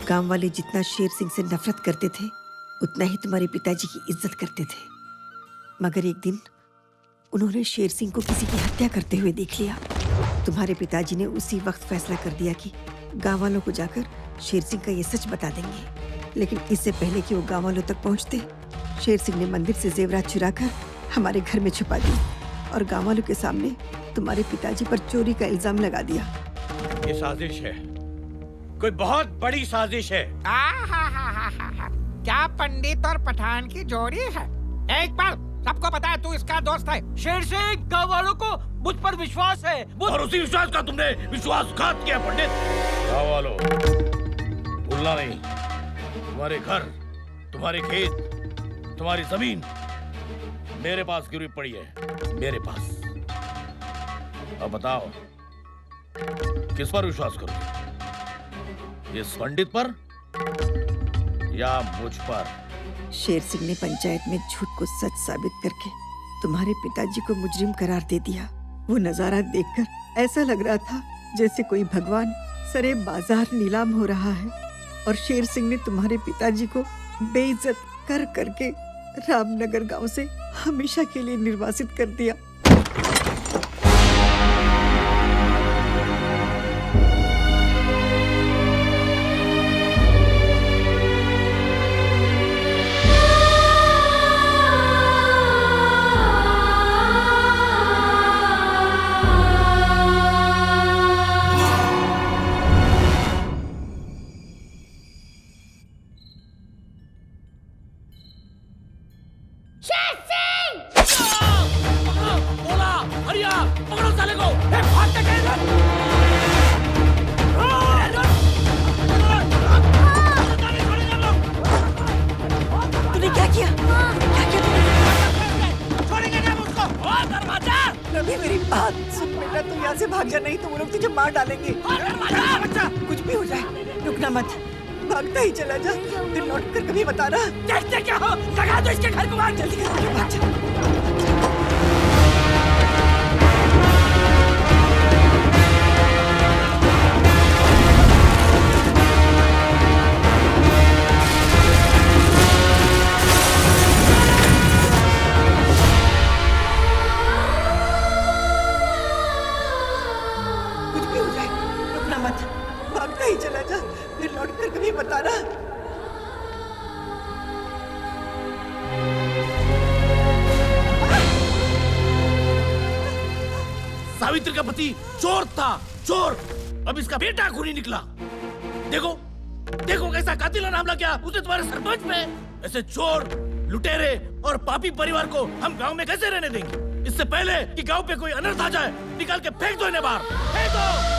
गांव वाले जितना शेर सिंह से नफरत करते थे उतना ही तुम्हारे पिताजी की इज्जत करते थे। मगर एक दिन उन्होंने शेर सिंह को किसी की हत्या करते हुए देख लिया। तुम्हारे पिताजी ने उसी वक्त फैसला कर दिया कि गांव वालों को जाकर शेर सिंह का ये सच बता देंगे। लेकिन इससे पहले कि वो गांव वालों तक पहुंचते, शेर सिंह ने मंदिर से जेवरात चुराकर हमारे घर में छुपा दी और गांव वालों के सामने तुम्हारे पिताजी पर चोरी का इल्जाम लगा दिया। ये साजिश है, कोई बहुत बड़ी साजिश है। क्या पंडित और पठान की जोड़ी है? एक बार सबको पता है तू इसका दोस्त है। शेर सिंह, गाँव वालों को मुझ पर विश्वास है। और उसी विश्वास का तुमने विश्वासघात किया पंडित। गाँव वालों, भूलना नहीं, तुम्हारे घर, तुम्हारे खेत, तुम्हारी जमीन मेरे पास गिरी पड़ी है, मेरे पास। अब बताओ किस पर विश्वास करोगे? इस पंडित पर या मुझ पर? शेर सिंह ने पंचायत में झूठ को सच साबित करके तुम्हारे पिताजी को मुजरिम करार दे दिया। वो नजारा देखकर ऐसा लग रहा था जैसे कोई भगवान सरे बाजार नीलाम हो रहा है और शेर सिंह ने तुम्हारे पिताजी को बेइज्जत कर करके रामनगर गांव से हमेशा के लिए निर्वासित कर दिया। मेरी बात सुन बेटा, तू यहाँ से भाग जा, नहीं तो वो लोग तुझे मार डालेंगे। बच्चा, कुछ भी हो जाए रुकना मत, भागता ही चला जा, फिर लौट कर कभी बता रहा। देखते क्या हो, लगा दो इसके घर को आग। जल्दी कर, भाग जा। सावित्री का पति चोर था। चोर अब इसका बेटा खूनी निकला। देखो देखो कैसा कातिलाना हमला किया उसने तुम्हारे सरपंच पे। ऐसे चोर, लुटेरे और पापी परिवार को हम गांव में कैसे रहने देंगे? इससे पहले कि गांव पे कोई अनर्थ आ जाए, निकाल के फेंक दो इन्हें बाहर, फेंक दो।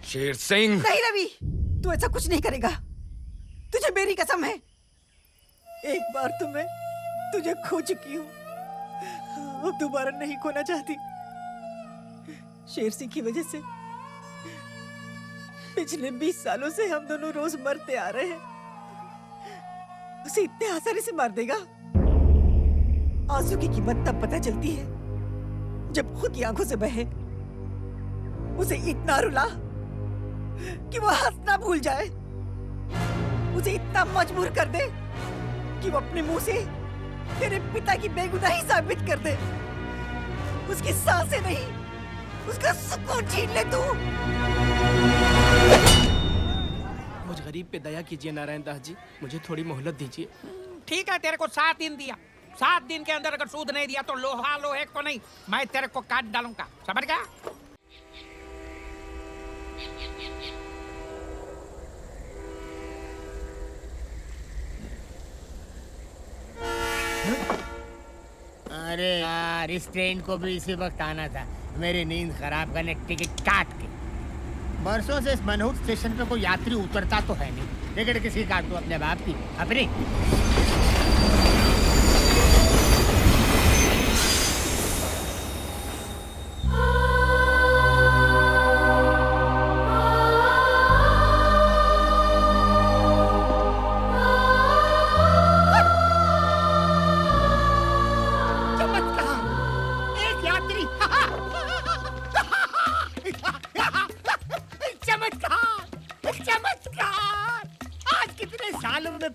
शेर सिंह। नहीं रवि, तू ऐसा कुछ नहीं करेगा। तुझे मेरी कसम है। एक बार तो मैं तुझे खो चुकी हूँ, अब दोबारा नहीं खोना चाहती। शेर सिंह की वजह से पिछले 20 सालों से हम दोनों रोज मरते आ रहे हैं। उसे इतने आसानी से मार देगा? आंसू की कीमत तब पता चलती है जब खुद की आंखों से बहे। उसे इतना रुला कि वो हंसना भूल जाए। उसे इतना मजबूर कर दे कि वो अपने मुंह से तेरे पिता की बेगुनाही साबित कर दे। उसकी सांसें नहीं, उसका सुकून छीन ले तू। मुझ गरीब पे दया कीजिए नारायण दास जी, मुझे थोड़ी मोहलत दीजिए। ठीक है, तेरे को 7 दिन दिया। 7 दिन के अंदर अगर सूद नहीं दिया तो लोहा लोहे को नहीं, मैं तेरे को काट डालूंगा, समझ गया? अरे यार, इस ट्रेन को भी इसी वक्त आना था। मेरी नींद खराब करने टिकट काट के। बरसों से इस मनहूट स्टेशन पे कोई यात्री उतरता तो है नहीं। टिकट किसी काट दो, अपने बाप की, अपनी।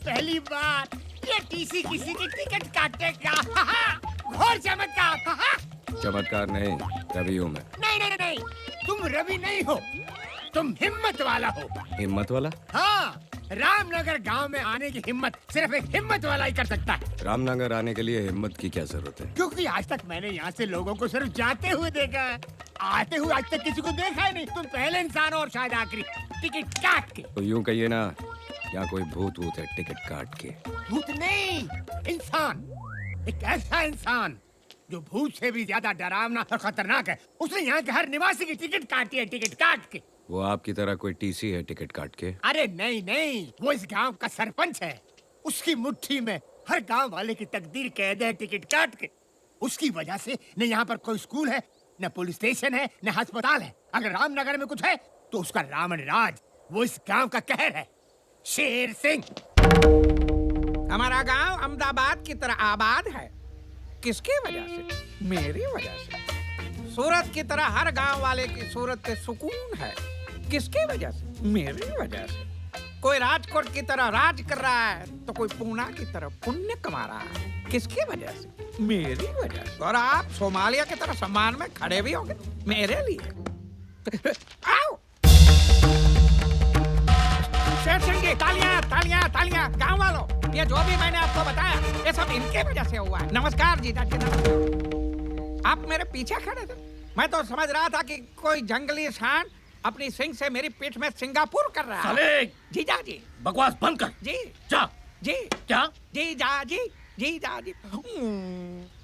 पहली बार ये टीसी किसी की टिकट काटेगा। घोर चमत्कार। चमत्कार नहीं, रवि हूँ मैं। नहीं नहीं नहीं, तुम रवि नहीं हो, तुम हिम्मत वाला हो। हिम्मत वाला? हाँ, रामनगर गांव में आने की हिम्मत सिर्फ एक हिम्मत वाला ही कर सकता है। रामनगर आने के लिए हिम्मत की क्या जरूरत है? क्योंकि आज तक मैंने यहाँ से लोगों को सिर्फ जाते हुए देखा है, आते हुए आज तक किसी को देखा ही नहीं। तुम पहले इंसान हो और शायद आखिरी। टिकट काट के। तो यूँ कहिए ना, यहाँ कोई भूत वूत है टिकट काट के? भूत नहीं, इंसान। एक ऐसा इंसान जो भूत से भी ज्यादा डरावना और खतरनाक है। उसने यहाँ के हर निवासी की टिकट काटी है, टिकट काट के। वो आपकी तरह कोई टीसी है टिकट काट के? अरे नहीं नहीं, वो इस गांव का सरपंच है। उसकी मुट्ठी में हर गांव वाले की तकदीर कैद है, टिकट काट के। उसकी वजह से न यहाँ पर कोई स्कूल है, न पुलिस स्टेशन है, न अस्पताल है। अगर रामनगर में कुछ है तो उसका रावण राज, वो इस गांव का कहर है। शेर सिंह। हमारा गांव अहमदाबाद की तरह आबाद है। किसकी वजह से? मेरी वजह से। सूरत की तरह हर गांव वाले की सूरत पे सुकून है। किसकी वजह से? मेरी वजह से। कोई राजकोट की तरह राज कर रहा है तो कोई पूना की तरह पुण्य कमा रहा है। किसकी वजह से? मेरी वजह से। और आप सोमालिया की तरह सम्मान में खड़े भी होंगे मेरे लिए। आओ शेर सिंह जी, तालियां तालियां तालियां। गांव वालों, ये जो भी मैंने आपको बताया ये सब इनके वजह से हुआ है। नमस्कार जीजा जी, नमस्कार। आप मेरे पीछे खड़े थे, मैं तो समझ रहा था कि कोई जंगली सांड अपनी सिंग से मेरी पीठ में सिंगापुर कर रहा है। साले! जीजा जी, बकवास बंद कर। जी जा। जी। क्या? जीजा जी, जीजा जी।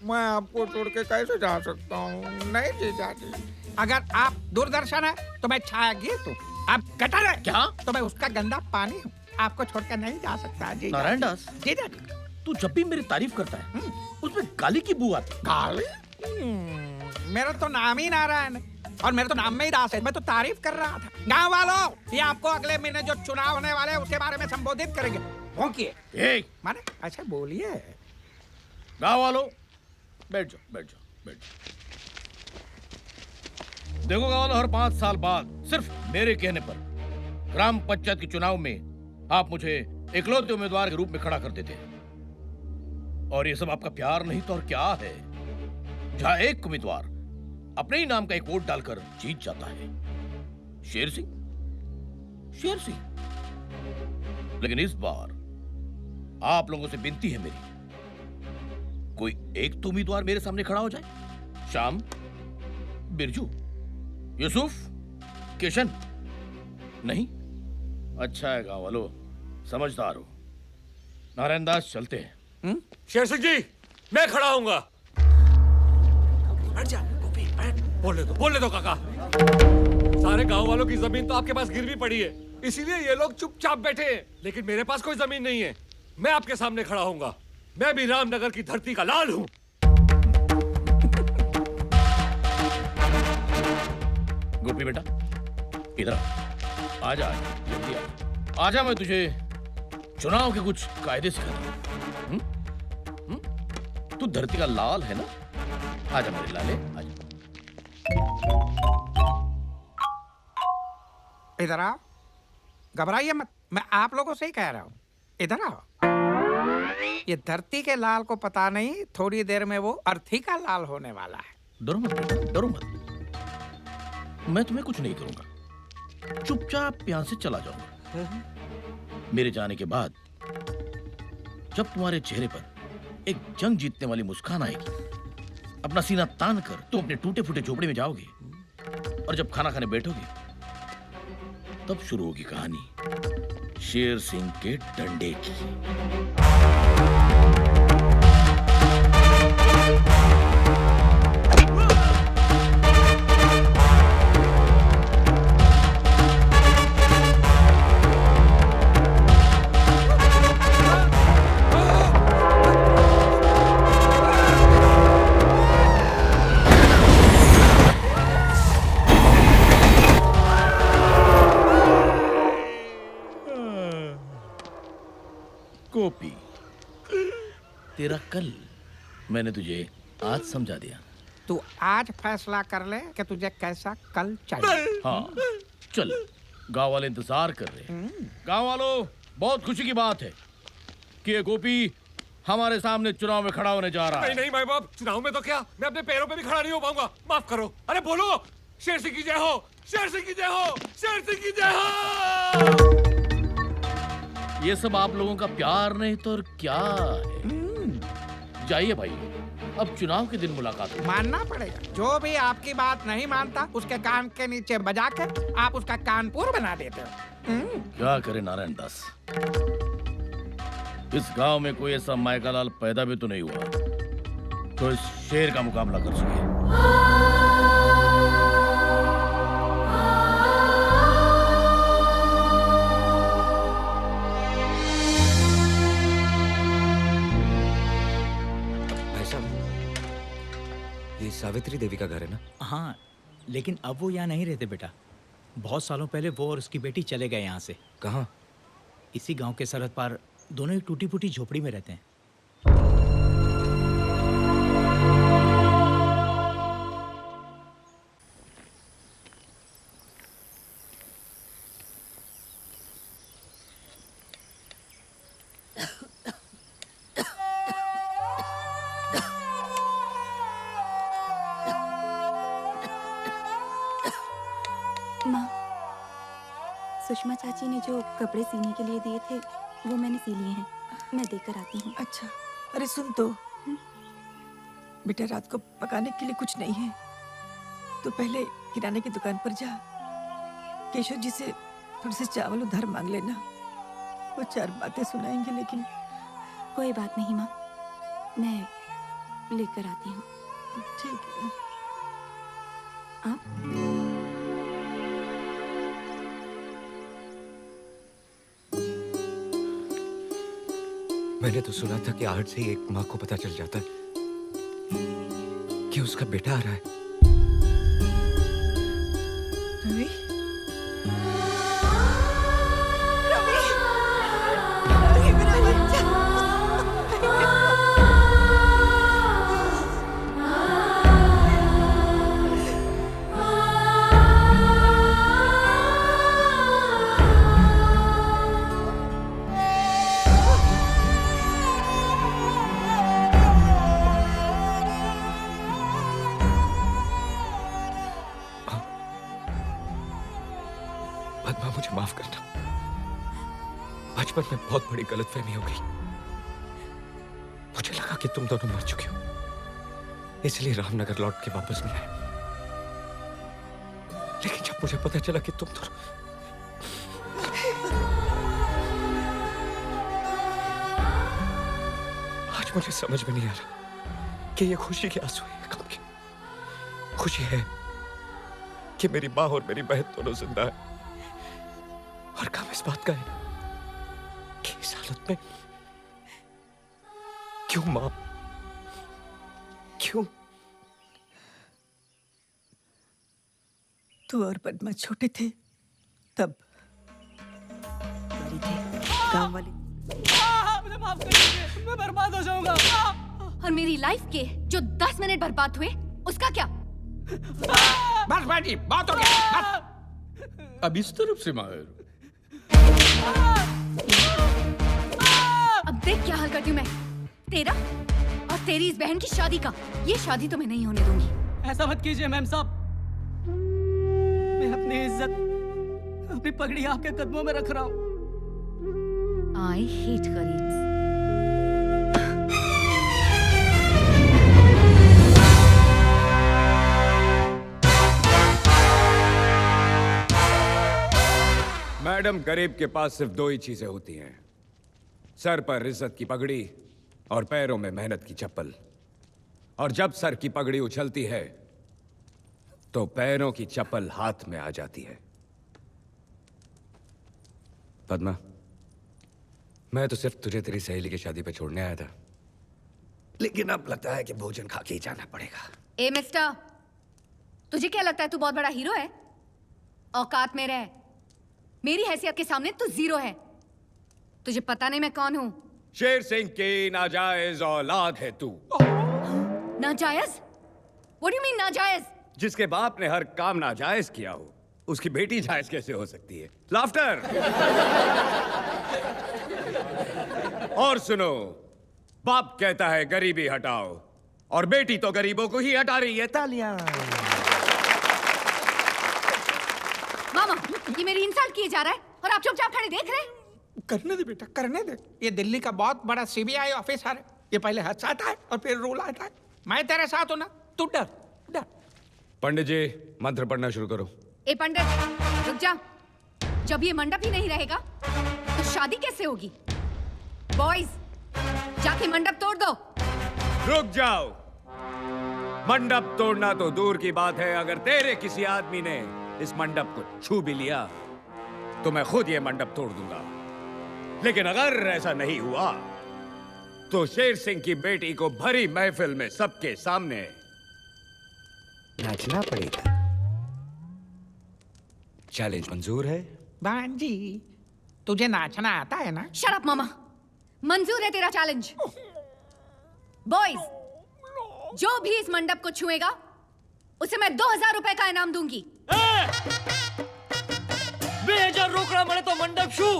मैं आपको छोड़ के कैसे जा सकता हूँ? नहीं जीजा जी, अगर आप दूरदर्शन है तो मैं छाया गीत हूँ। आप गटर है क्या? तो मैं उसका गंदा पानी हूँ। आपको छोड़कर नहीं जा सकता जी। नारायण दास, जीजा जी। तू जब भी मेरी तारीफ करता है उसमें गाली की बू आती है। गाली? मेरा तो नाम ही नारायण है और मेरे तो नाम में ही दास है। मैं तो तारीफ कर रहा था। गाँव वालों, ये आपको अगले महीने जो चुनाव होने वाले हैं उसके बारे में संबोधित करेंगे। भौंकिए। माने अच्छा बोलिए। गाँव वालों, बैठ जाओ बैठ जाओ बैठ जाओ। देखो गाँव वालों, हर 5 साल बाद सिर्फ मेरे कहने पर ग्राम पंचायत के चुनाव में आप मुझे इकलौते उम्मीदवार के रूप में खड़ा कर देते हैं। और ये सब आपका प्यार नहीं तो और क्या है? जहाँ एक उम्मीदवार अपने ही नाम का एक वोट डालकर जीत जाता है। शेर सिंह, शेर सिंह। लेकिन इस बार आप लोगों से विनती है मेरी, कोई एक तो उम्मीदवार मेरे सामने खड़ा हो जाए। श्याम, बिरजू, यूसुफ, किशन। नहीं? अच्छा है गांव वालों, समझदार हो। नारायण दास, चलते हैं। शेर सिंह जी, मैं खड़ा हूंगा। बैठ जा गोपी, बैठ। बोलने दो काका। सारे गांव वालों की जमीन तो आपके पास गिरवी पड़ी है, इसीलिए ये लोग चुपचाप बैठे हैं। लेकिन मेरे पास कोई जमीन नहीं है, मैं आपके सामने खड़ा हूंगा। मैं भी रामनगर की धरती का लाल हूं। गोपी बेटा, इधर आजा, जल्दी आजा। आजा, मैं तुझे चुनाव के कुछ कायदे सिखाता हूं। तू धरती का लाल है ना? आजा मेरे लाले, आजा। इधर आओ, घबराइए मत, मैं आप लोगों से ही कह रहा हूँ। इधर आओ। ये धरती के लाल को पता नहीं, थोड़ी देर में वो अर्थी का लाल होने वाला है। डरो मत बेटा, डरो मत। मैं तुम्हें कुछ नहीं करूंगा, चुपचाप यहां से चला जाऊंगा। मेरे जाने के बाद जब तुम्हारे चेहरे पर एक जंग जीतने वाली मुस्कान आएगी, अपना सीना तान कर तुम अपने टूटे फूटे झोपड़े में जाओगे, और जब खाना खाने बैठोगे तब शुरू होगी कहानी शेर सिंह के डंडे की। गोपी, तेरा कल मैंने तुझे आज समझा दिया। तू आज फैसला कर ले कि तुझे कैसा कल चाहिए। हाँ, चल, गांव वाले इंतजार कर रहे हैं। गांव वालों, बहुत खुशी की बात है कि ये गोपी हमारे सामने चुनाव में खड़ा होने जा रहा है। नहीं माई बाप, चुनाव में तो क्या, मैं अपने पैरों पे भी खड़ा नहीं हो पाऊंगा। माफ करो। अरे बोलो, शेर सिंह की जय हो, शेर सिंह की जय हो, शेर सिंह की जय हो। ये सब आप लोगों का प्यार नहीं तो और क्या है। जाइए भाई, अब चुनाव के दिन मुलाकात होगी। मानना पड़ेगा, जो भी आपकी बात नहीं मानता उसके कान के नीचे बजा कर आप उसका कानपुर बना देते हो। क्या करे नारायण दास, इस गांव में कोई ऐसा मायका लाल पैदा भी तो नहीं हुआ तो इस शेर का मुकाबला कर सके। ये सावित्री देवी का घर है ना? हाँ, लेकिन अब वो यहाँ नहीं रहते बेटा। बहुत सालों पहले वो और उसकी बेटी चले गए यहाँ से। कहाँ? इसी गांव के सरहद पार दोनों एक टूटी फूटी झोपड़ी में रहते हैं। सुषमा चाची ने जो कपड़े सीने के लिए दिए थे वो मैंने सी लिए हैं, मैं देकर आती हूँ। अच्छा, अरे सुन तो, बेटा रात को पकाने के लिए कुछ नहीं है तो पहले किराने की दुकान पर जा, केशव जी से थोड़े से चावल उधार मांग लेना। वो चार बातें सुनाएंगे। लेकिन कोई बात नहीं माँ, मैं लेकर आती हूँ। ठीक है। आप मैंने तो सुना था कि आहट से ही एक माँ को पता चल जाता है कि उसका बेटा आ रहा है। रवि, मेरा बच्चा। बचपन में बहुत बड़ी गलतफहमी हो गई। मुझे लगा कि तुम दोनों मर चुके हो, इसलिए रामनगर लौट के वापस नहीं आए। लेकिन जब मुझे पता चला कि तुम दोनों आज मुझे समझ में नहीं आ रहा कि ये खुशी के आंसू है, गम के। खुशी है कि मेरी माँ और मेरी बहन दोनों जिंदा है, और गम इस बात का है कि इस हालत में क्यों माँ, क्यों? तू और पद्मा छोटे थे तब मरी थे गांव वाले। मुझे माफ कर दीजिए, मैं बर्बाद हो जाऊंगा। और मेरी लाइफ के जो 10 मिनट बर्बाद हुए उसका क्या? बस बेटी, बहुत हो गया, बस। अब इस तरफ से माहिर। अब देख क्या हाल करती हूँ मैं तेरा और तेरी इस बहन की शादी का। ये शादी तो मैं नहीं होने दूंगी। ऐसा मत कीजिए मैम साहब, मैं अपनी इज्जत, अपनी पगड़ी आपके कदमों में रख रहा हूँ। I hate गरीब्स। मैडम, गरीब के पास सिर्फ दो ही चीजें होती हैं, सर पर इज्जत की पगड़ी और पैरों में मेहनत की चप्पल। और जब सर की पगड़ी उछलती है तो पैरों की चप्पल हाथ में आ जाती है। पद्मा, मैं तो सिर्फ तुझे तेरी सहेली की शादी पे छोड़ने आया था, लेकिन अब लगता है कि भोजन खा के ही जाना पड़ेगा। ए मिस्टर, तुझे क्या लगता है तू बहुत बड़ा हीरो है? औकात में रह। मेरी हैसियत के सामने तू जीरो है। तुझे पता नहीं मैं कौन हूँ? शेर सिंह की नाजायज औलाद है तू। नाजायज? What do you mean नाजायज? जिसके बाप ने हर काम नाजायज किया हो, उसकी बेटी जायज कैसे हो सकती है? लाफ्टर। और सुनो, बाप कहता है गरीबी हटाओ, और बेटी तो गरीबों को ही हटा रही है। तालियां। मामा, ये मेरी इंसल्ट किए जा रहा है और आप चुपचाप खड़े देख रहे हैं? करने दे बेटा, करने दे। ये दिल्ली का बहुत बड़ा सीबीआई ऑफिसर है। ये पहले हंसाता है और फिर रुलाता है। मैं तेरे साथ हूं ना, तू डर डर। पंडित जी, मंत्र पढ़ना शुरू करो। ए पंडित, रुक जा। जब ये मंडप ही नहीं रहेगा तो शादी कैसे होगी? बॉयज, जाके मंडप तोड़ दो। रुक जाओ। मंडप तोड़ना तो दूर की बात है, अगर तेरे किसी आदमी ने इस मंडप को छू भी लिया तो मैं खुद ये मंडप तोड़ दूंगा। लेकिन अगर ऐसा नहीं हुआ तो शेर सिंह की बेटी को भरी महफिल में सबके सामने नाचना पड़ेगा। चैलेंज मंजूर है? भांजी, तुझे नाचना आता है ना? शट अप मामा, मंजूर है तेरा चैलेंज। बॉयज, जो भी इस मंडप को छुएगा उसे मैं 2000 रुपए का इनाम दूंगी। 2000 रोकड़ा मळे तो मंडप शू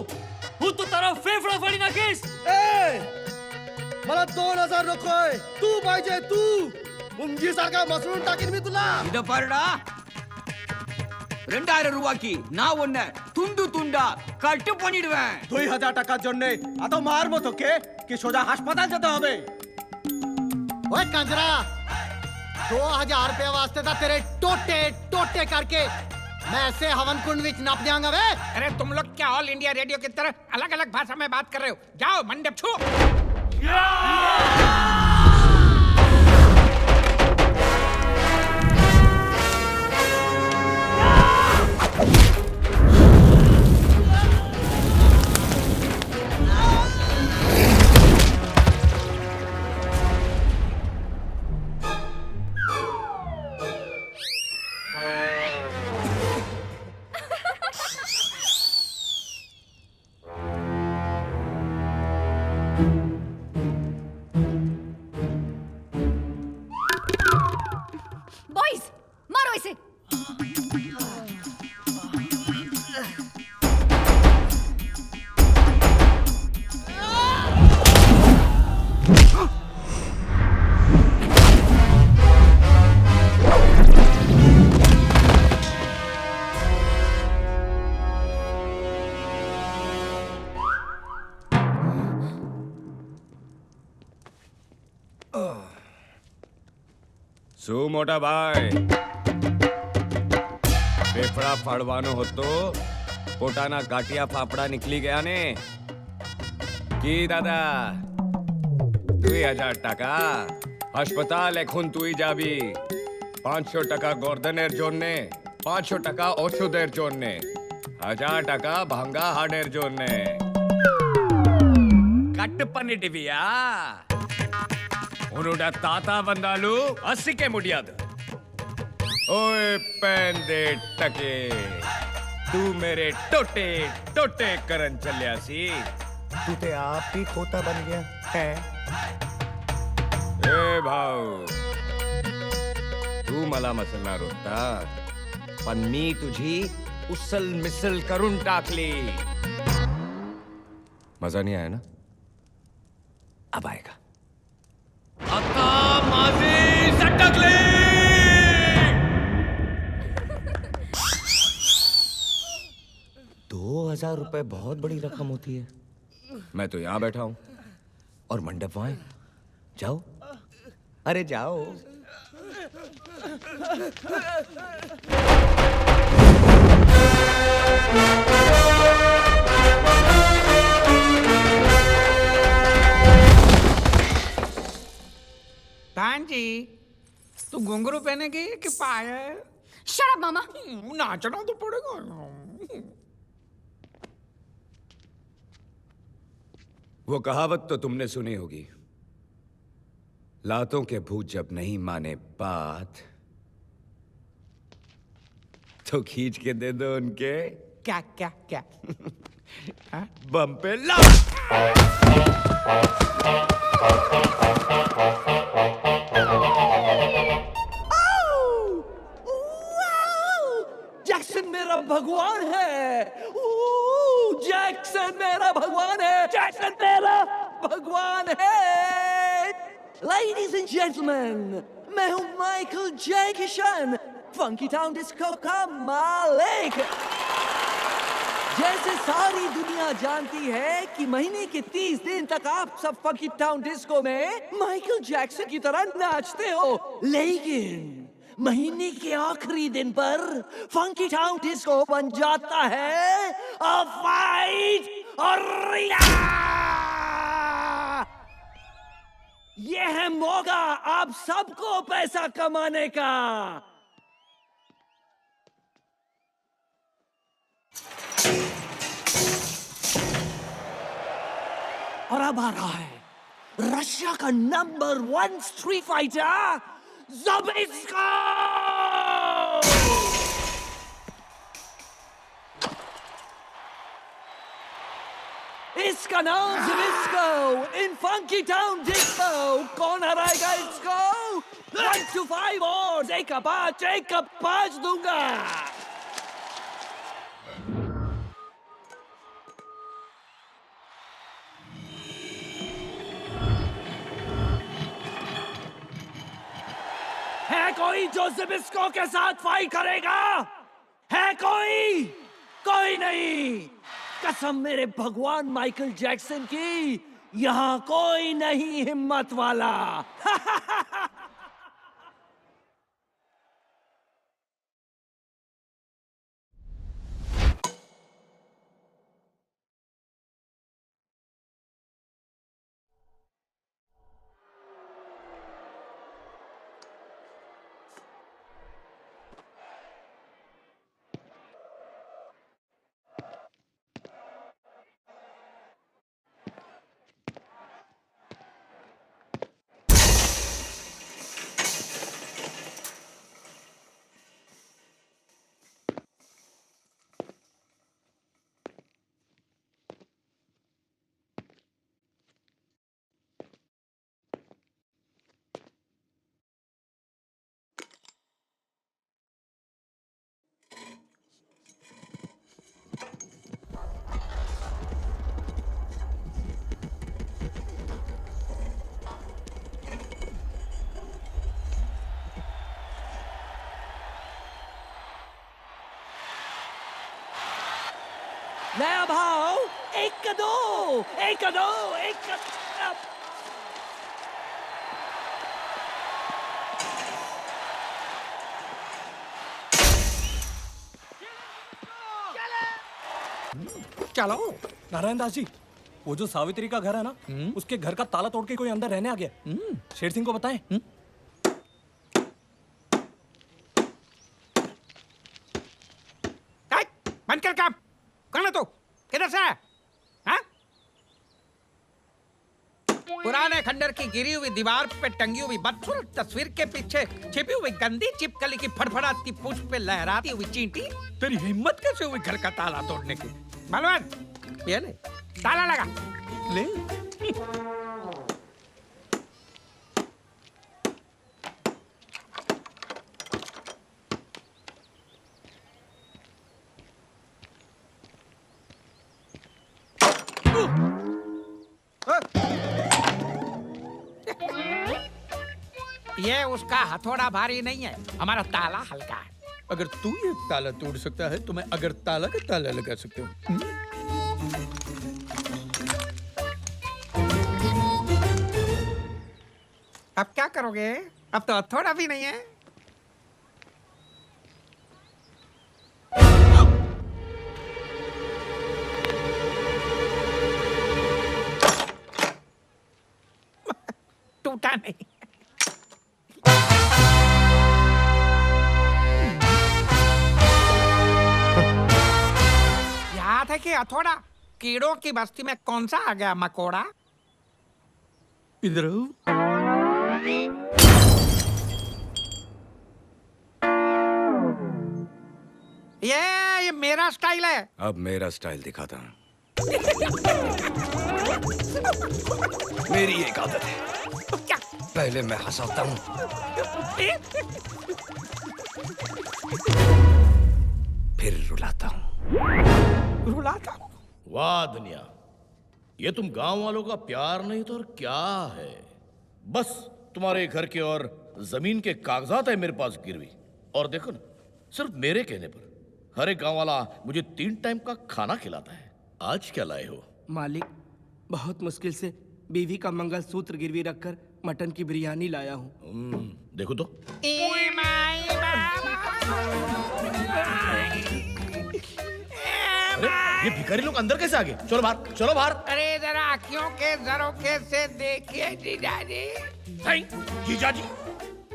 હું તો તારા ફેફડા ફાડી નાખીશ. मला 2000 नकोय, तू पाहिजे तू. मुंगी सारखा मसळून टाकीन मी तुला. இத பாருடா, 2000 ரூபாய்க்கு நான் உன்னை துண்டு துண்டா கட்டு பண்ணிடுவேன். 2000 টাকার জন্য এত মার মতো কে কি সোজা হাসপাতাল যেতে হবে? ওই कंजरा, 2000 रुपए वास्ते था तेरे टोटे टोटे करके मैं ऐसे हवन कुंड विच नाप दियांगा वे। अरे तुम लोग क्या ऑल इंडिया रेडियो की तरह अलग अलग भाषा में बात कर रहे हो? जाओ मंडप छू। बॉयज, मारो इसे। શું મોટા ભાઈ ફેફડા ફાડવાનો હતો પોતાના ગાંઠિયા ફાફડા નીકળી ગયા ને কি দাদা 2000 টাকা হাসপাতাল এখন তুই যাবি 500 টাকা গর্দনের জন্য 500 টাকা ওষুধের জন্য 1000 টাকা ভাঙ্গা হাড়ের জন্য కట్ పన్నిటివియా ఉనుడా తాత బందాలు అస్సికే ముడియాదు ఓయ్ పెందే టకే तू मेरे टोटे टोटे करन चलियासी तू ते आप ही खोता बन गया है। ए भाऊ तू मला मसलणार होता पण मी तुझी उसल मिसल करून टाकली मजा नहीं आया ना अब आएगा आता माझी सटकली 2000 रुपए बहुत बड़ी रकम होती है। मैं तो यहां बैठा हूं और मंडप वहां है जाओ अरे जाओ बहन जी तू घुंघरू पहनेगी कि पायल? शट अप मामा। नाचना तो पड़ेगा। वो कहावत तो तुमने सुनी होगी लातों के भूत जब नहीं माने बात तो खींच के दे दो उनके क्या क्या क्या बम पे ला जैक्सन मेरा भगवान है। जैक्सन मेरा भगवान है। जैक्सन मेरा भगवान है। Ladies and gentlemen, मैं हूँ Michael Jackson, funky town disco का मालिक। जैसे सारी दुनिया जानती है कि महीने के 30 दिन तक आप सब फंकी टाउन डिस्को में माइकल जैक्सन की तरह नाचते हो, लेकिन महीने के आखिरी दिन पर फंकी टाउन डिस्को बन जाता है अ फाइट और ये है मौका आप सबको पैसा कमाने का। और अब आ रहा है रशिया का नंबर 1 स्ट्रीट फाइटर ज़बिस्को। इसका नाम ज़बिस्को इन फंकी टाउन डिस्को। कौन हराएगा इसको? 1 to 5 और एक का पाँच दूंगा। है कोई जो ज़बिस्को के साथ फाइट करेगा? है कोई? कोई नहीं। कसम मेरे भगवान माइकल जैक्सन की, यहाँ कोई नहीं हिम्मत वाला। नया भाव 1 का 2 1 का 2 1 का चलो। नारायण दास जी, वो जो सावित्री का घर है ना, उसके घर का ताला तोड़ के कोई अंदर रहने आ गया। शेर सिंह को बताएं। बंद कर काम। कौन है तू? किधर से है? हाँ? पुराने खंडर की गिरी हुई दीवार पे टंगी हुई बदसूरत तस्वीर के पीछे छिपी हुई गंदी चिपकली की फड़फड़ाती पूंछ पे लहराती हुई चींटी। तेरी हिम्मत कैसे हुई घर का ताला तोड़ने की? बलवान, ये ले, ताला लगा। ले। ये उसका हथौड़ा भारी नहीं है, हमारा ताला हल्का है। अगर तू ये ताला तोड़ सकता है तो मैं अगर ताला का ताला लगा सकता हूँ। अब क्या करोगे? अब तो हथौड़ा भी नहीं है। टूटा नहीं। याद है कि हथौड़ा? कीड़ों की बस्ती में कौन सा आ गया मकोड़ा? इधर ये मेरा स्टाइल है। अब मेरा स्टाइल दिखाता हूँ। मेरी एक आदत है, क्या? पहले मैं हंसाता हूँ, फिर रुलाता हूँ। रुलाता हूँ? वाह दुनिया, ये तुम गांव वालों का प्यार नहीं तो और क्या है? बस तुम्हारे घर के और जमीन के कागजात है मेरे पास गिरवी। और देखो ना, सिर्फ मेरे कहने पर हर एक गांव वाला मुझे 3 टाइम का खाना खिलाता है। आज क्या लाए हो? मालिक, बहुत मुश्किल से बीवी का मंगलसूत्र गिरवी रखकर मटन की बिरयानी लाया हूँ। देखो तो। अरे ये भिखारी लोग अंदर कैसे आ गए? चलो बाहर, चलो बाहर। अरे जरा आँखियों के झरोखे से देखिए जीजाजी। जीजाजी?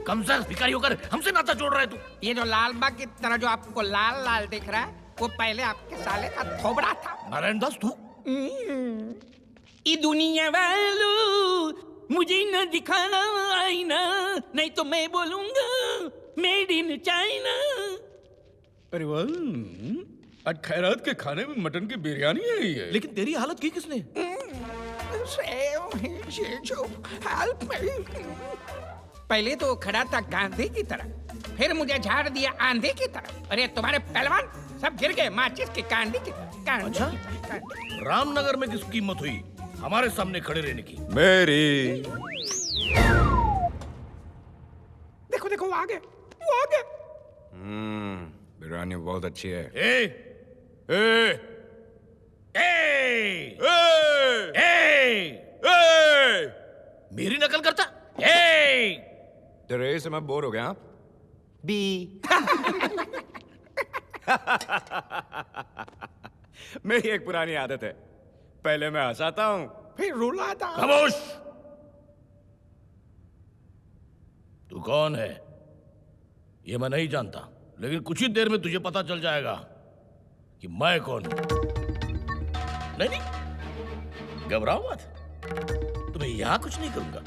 कम से भिखारी होकर हमसे नाता जोड़ रहे तू। ये जो लाल बाग की तरह जो आपको लाल लाल दिख रहा है, वो पहले आपके साले का थोबड़ा था। नारायण दास तू? ये दुनिया वालों, मुझे न दिखाना आईना, नहीं तो मैं बोलूंगा मेड इन चाइना। अरे वाह, आज खैरात के खाने में मटन की बिरयानी है ये। लेकिन तेरी हालत की किसने? पहले तो खड़ा था गांधी की तरह, फिर मुझे झाड़ दिया आंधी की तरह। अरे तुम्हारे पहलवान सब गिर गए माचिस की कांडी की तरह। अच्छा? रामनगर में किसकी हिम्मत हुई हमारे सामने खड़े रहने की? मेरी। देखो देखो वो आ गए, वो आ गए। बिरयानी बहुत अच्छी है। ए! ए! ए! ए! मेरी नकल करता? ए! तेरे से मैं बोर हो गया। बी। मेरी एक पुरानी आदत है, पहले मैं हंसाता हूँ, फिर रुलाता। खामोश! तू कौन है ये मैं नहीं जानता, लेकिन कुछ ही देर में तुझे पता चल जाएगा कि मैं कौन हूं। नहीं नहीं, घबराओ मत, तुम्हें यहां कुछ नहीं करूंगा।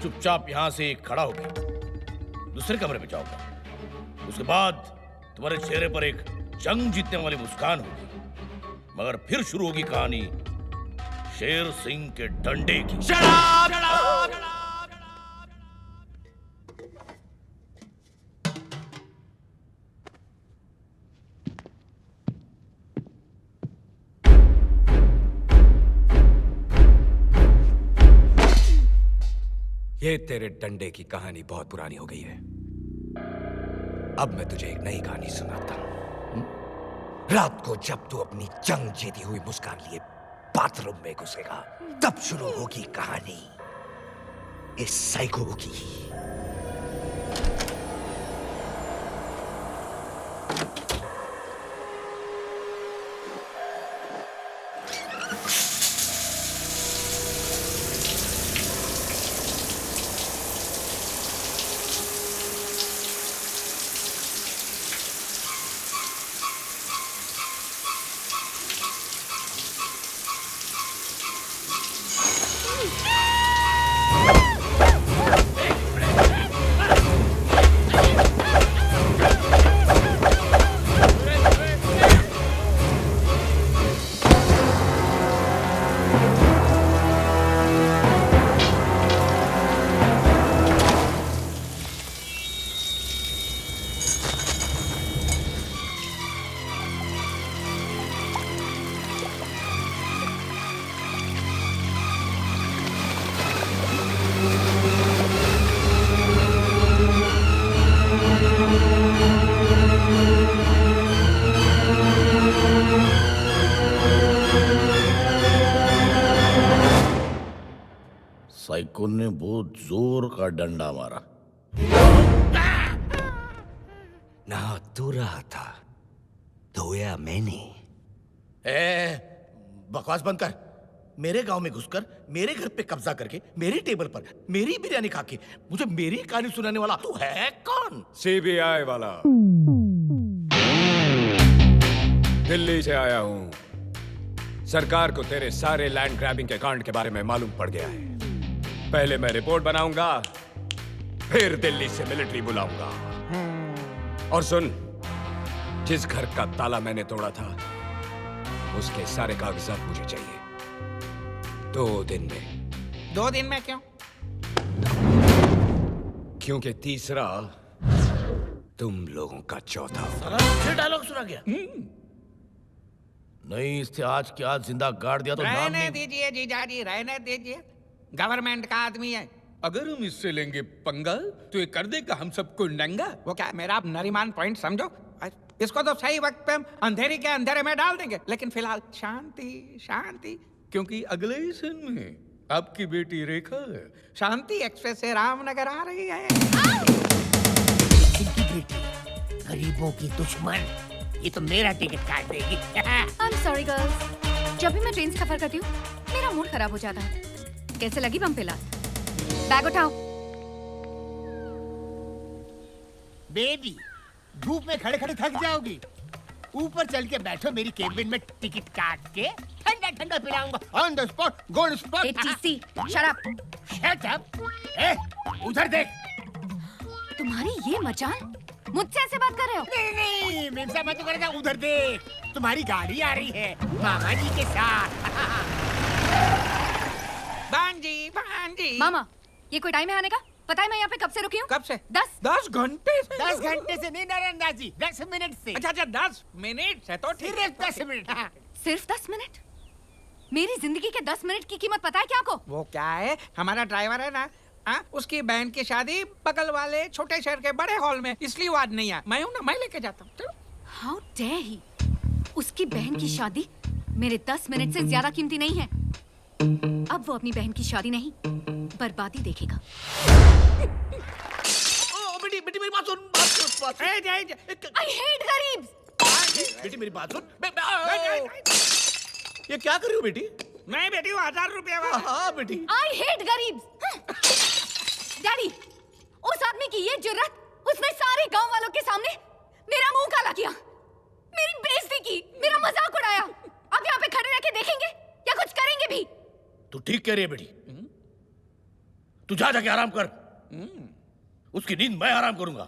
चुपचाप यहां से खड़ा होकर दूसरे कमरे में जाऊंगा। उसके बाद तुम्हारे चेहरे पर एक जंग जीतने वाली मुस्कान होगी, मगर फिर शुरू होगी कहानी शेर सिंह के डंडे की। ये तेरे डंडे की कहानी बहुत पुरानी हो गई है। अब मैं तुझे एक नई कहानी सुनाता हूं। रात को जब तू अपनी जंग जीती हुई मुस्कान लिए बाथरूम में घुसेगा, तब शुरू होगी कहानी इस साइको की। साइको ने बहुत जोर का डंडा मारा। ना तू रहा था, धोया मैंने। बकवास बंद कर। मेरे गांव में घुसकर मेरे घर पे कब्जा करके मेरी टेबल पर मेरी बिरयानी खा के मुझे मेरी कहानी सुनाने वाला तू है कौन? सीबीआई वाला। दिल्ली से आया हूं। सरकार को तेरे सारे लैंड ग्रैबिंग के कांड के बारे में मालूम पड़ गया है। पहले मैं रिपोर्ट बनाऊंगा, फिर दिल्ली से मिलिट्री बुलाऊंगा। और सुन, जिस घर का ताला मैंने तोड़ा था उसके सारे कागजात मुझे चाहिए 2 दिन में। 2 दिन में क्यों? क्योंकि तीसरा तुम लोगों का चौथा। फिर डायलॉग सुना गया। नहीं, इससे आज के आज जिंदा गाड़ दिया तो नाम रहने नहीं। दीजिए जीजाजी, रहने दीजिए। गवर्नमेंट का आदमी है। अगर हम इससे लेंगे पंगा तो ये कर देगा हम सबको नंगा। वो क्या मेरा आप नरीमान पॉइंट समझो। इसको तो सही वक्त पे हम अंधेरी के अंधेरे में डाल देंगे, लेकिन फिलहाल शांति शांति, क्योंकि अगले ही सीन में आपकी बेटी रेखा शांति एक्सप्रेस से रामनगर आ रही है। इनकी बेटी गरीबों की दुश्मन, ये तो मेरा टिकट काट देगी। I'm sorry girls, जब भी मैं ट्रेन से सफर करती हूँ मेरा मूड खराब हो जाता है। कैसे लगी बम्पेला? बैग उठाओ। बेबी, धूप में खड़े खड़े थक जाओगी। ऊपर चल के बैठो, मेरी केबिन में टिकट काट के ठंडा ठंडा पिलाऊंगा। On the spot, gold spot. TC, shut up. Shut up. ए, उधर देख। तुम्हारी ये मजाल, मुझसे ऐसे बात कर रहे हो? नहीं नहीं, मेरे साथ मत करेगा। उधर देख, तुम्हारी गाड़ी आ रही है मामा जी के साथ। भांजी भांजी। मामा, ये कोई टाइम है आने का? पता है मैं यहाँ पे कब से रुकी हूँ? कब से? 10 घंटे से। 10 घंटे से नहीं नारायण जी, 10 मिनट से। अच्छा 10 मिनट से तो ठीक है। सिर्फ 10 मिनट। हाँ। सिर्फ 10 मिनट? मेरी जिंदगी के 10 मिनट की कीमत पता है क्या आपको? वो क्या है, हमारा ड्राइवर है ना, उसकी बहन की शादी बगल वाले छोटे शहर के बड़े हॉल में, इसलिए वो आज नहीं आया। मैं हूँ ना, मैं लेके जाता हूँ। चलो। How dare he! उसकी बहन की शादी मेरे 10 मिनट से ज्यादा कीमती नहीं है। अब वो अपनी बहन की शादी नहीं, बर्बादी देखेगा। बेटी मेरी बात सुन। I hate गरीब। बेटी मेरी बात सुन। ये क्या कर रही हो बेटी? मैं बेटी हूँ 1000 रुपया वाला। हाँ बेटी। I hate गरीब। डैडी, उस आदमी की ये जुर्रत, उसने सारे गांव वालों के सामने मेरा मुंह काला किया, मेरी बेइज्जती की, मेरा मजाक उड़ाया। अब यहाँ पे खड़े रह के देखेंगे या कुछ करेंगे भी? तू ठीक कह रही है बेटी। तू जा जाके आराम कर। उसकी नींद मैं आराम करूंगा।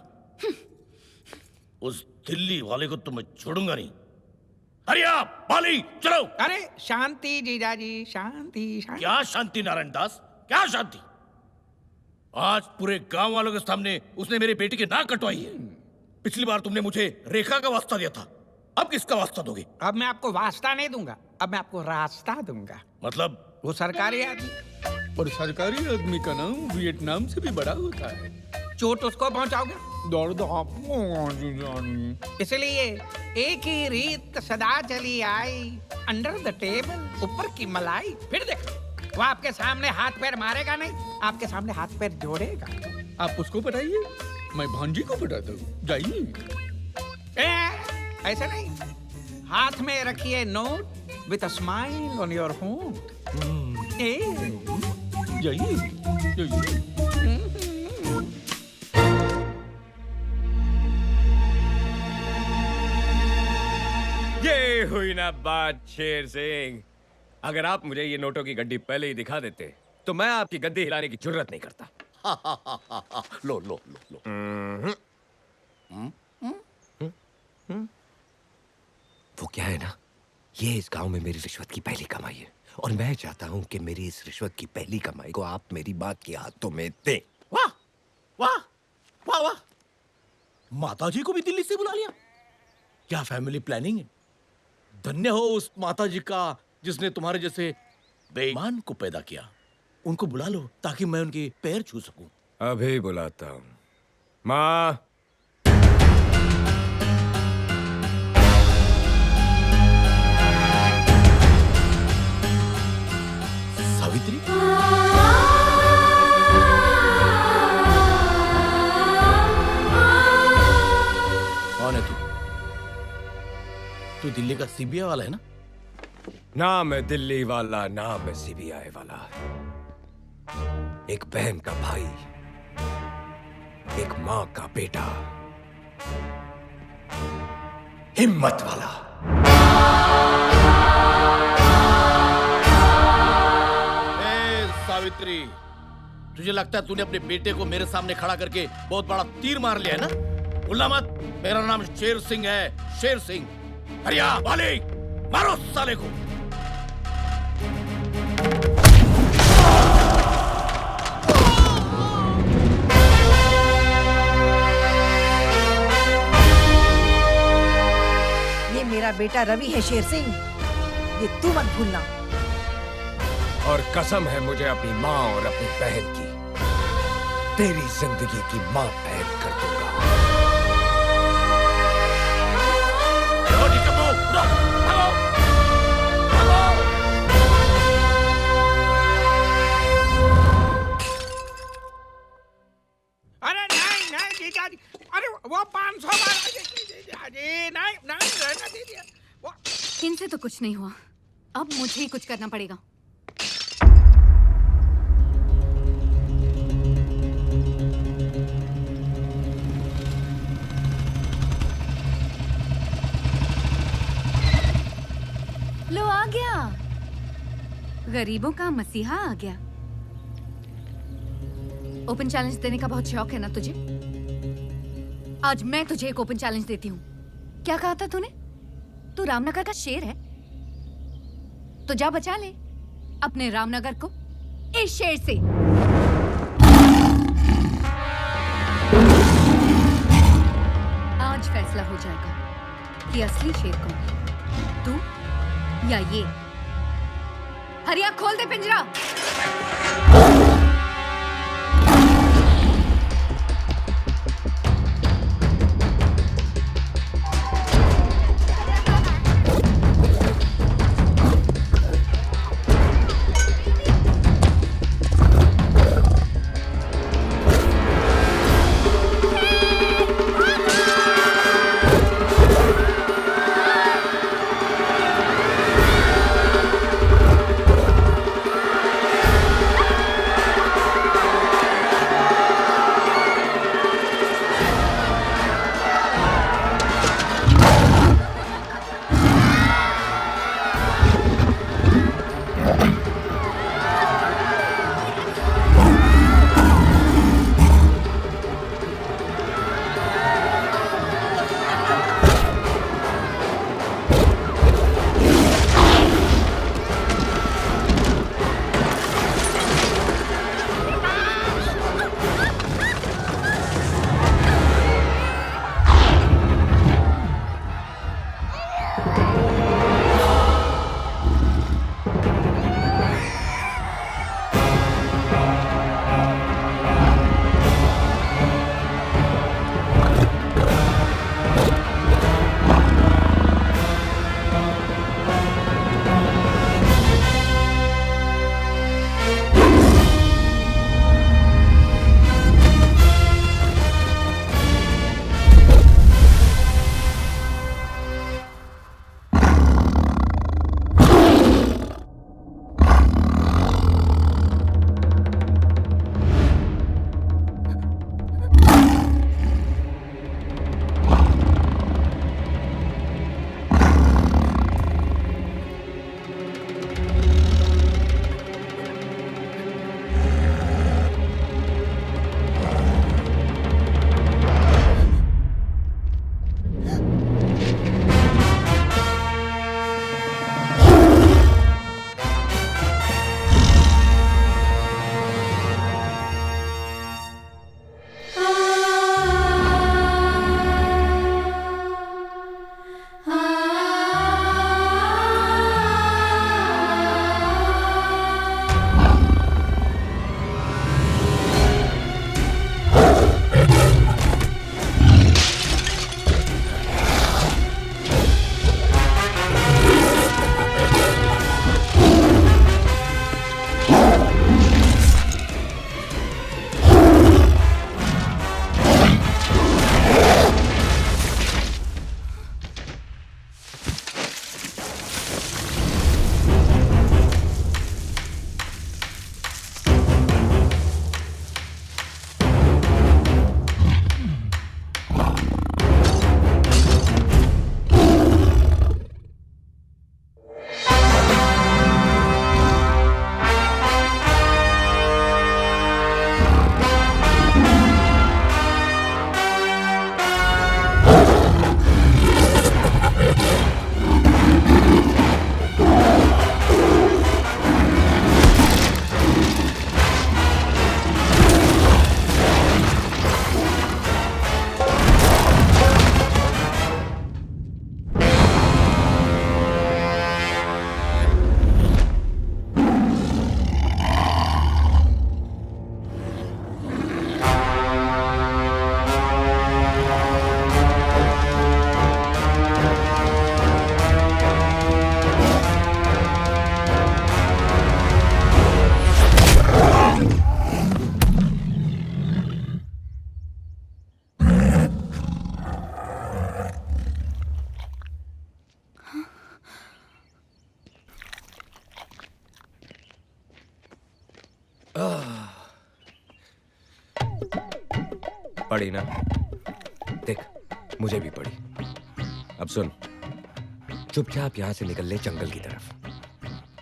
उस दिल्ली वाले को तो मैं छोड़ूंगा नहीं। अरे आप बाली चलो। अरे शांति जीजाजी, शांति शांति। क्या शांति नारायण दास, क्या शांति? आज पूरे गांव वालों के सामने उसने मेरी बेटी की नाक कटवाई है। पिछली बार तुमने मुझे रेखा का वास्ता दिया था, अब किसका वास्ता दोगे? अब मैं आपको वास्ता नहीं दूंगा, अब मैं आपको रास्ता दूंगा। मतलब? वो सरकारी आदमी, और सरकारी आदमी का नाम वियतनाम से भी बड़ा होता है। चोट उसको पहुंचाओगे, दर्द आपको। इसलिए एक ही रीत सदा चली आई, अंडर द टेबल, ऊपर की मलाई। फिर देखो, वो आपके सामने हाथ पैर मारेगा नहीं, आपके सामने हाथ पैर जोड़ेगा। आप उसको पटाइए, मैं भांजी को पटाता हूँ। जाइए। ऐसा नहीं, हाथ में रखिए note with a smile on your होंठ। जाइए जाइए। ये हुई ना बात शेर सिंह। अगर आप मुझे ये नोटों की गड्डी पहले ही दिखा देते तो मैं आपकी गद्दी हिलाने की जरूरत नहीं करता। लो लो लो लो। वो क्या है ना, ये इस गांव में मेरी रिश्वत की पहली कमाई है और मैं चाहता हूं कि मेरी इस रिश्वत की पहली कमाई को आप मेरी बात के हाथों में दें। वाह वाह वाह वाह, माताजी को भी दिल्ली से बुला लिया। क्या फैमिली प्लानिंग है। धन्य हो उस माताजी का जिसने तुम्हारे जैसे बेईमान को पैदा किया। उनको बुला लो ताकि मैं उनके पैर छू सकूं। अभी बुलाता हूं। माँ, सावित्री, कौन है तू? तू दिल्ली का सीबीआई वाला है ना? ना मैं दिल्ली वाला, ना मैं सीबीआई वाला। एक बहन का भाई, एक माँ का बेटा, हिम्मत वाला। ए सावित्री, तुझे लगता है तूने अपने बेटे को मेरे सामने खड़ा करके बहुत बड़ा तीर मार लिया है ना? भूलना मत, मेरा नाम शेर सिंह है, शेर सिंह। हरिया वाले, मारो साले को। ये मेरा बेटा रवि है शेर सिंह, ये तू मत भूलना। और कसम है मुझे अपनी माँ और अपनी बहन की, तेरी जिंदगी की माँ बहन कर दूंगा। अरे नहीं नहीं जीजाजी, अरे वो 500 जीजाजी, नहीं नहीं रहने दीजिए। वो इनसे तो कुछ नहीं हुआ, अब मुझे ही कुछ करना पड़ेगा। लो आ गया, गरीबों का मसीहा आ गया। ओपन चैलेंज देने का बहुत शौक है ना तुझे? आज मैं तुझे एक ओपन चैलेंज देती हूँ। क्या कहा था तूने? तू रामनगर का शेर है, तो जा बचा ले अपने रामनगर को इस शेर से। आज फैसला हो जाएगा कि असली शेर कौन है, तू या ये। हरिया खोल दे पिंजरा। पड़ी ना? देख, मुझे भी पड़ी। अब सुन, चुपचाप यहाँ से निकल ले जंगल की तरफ।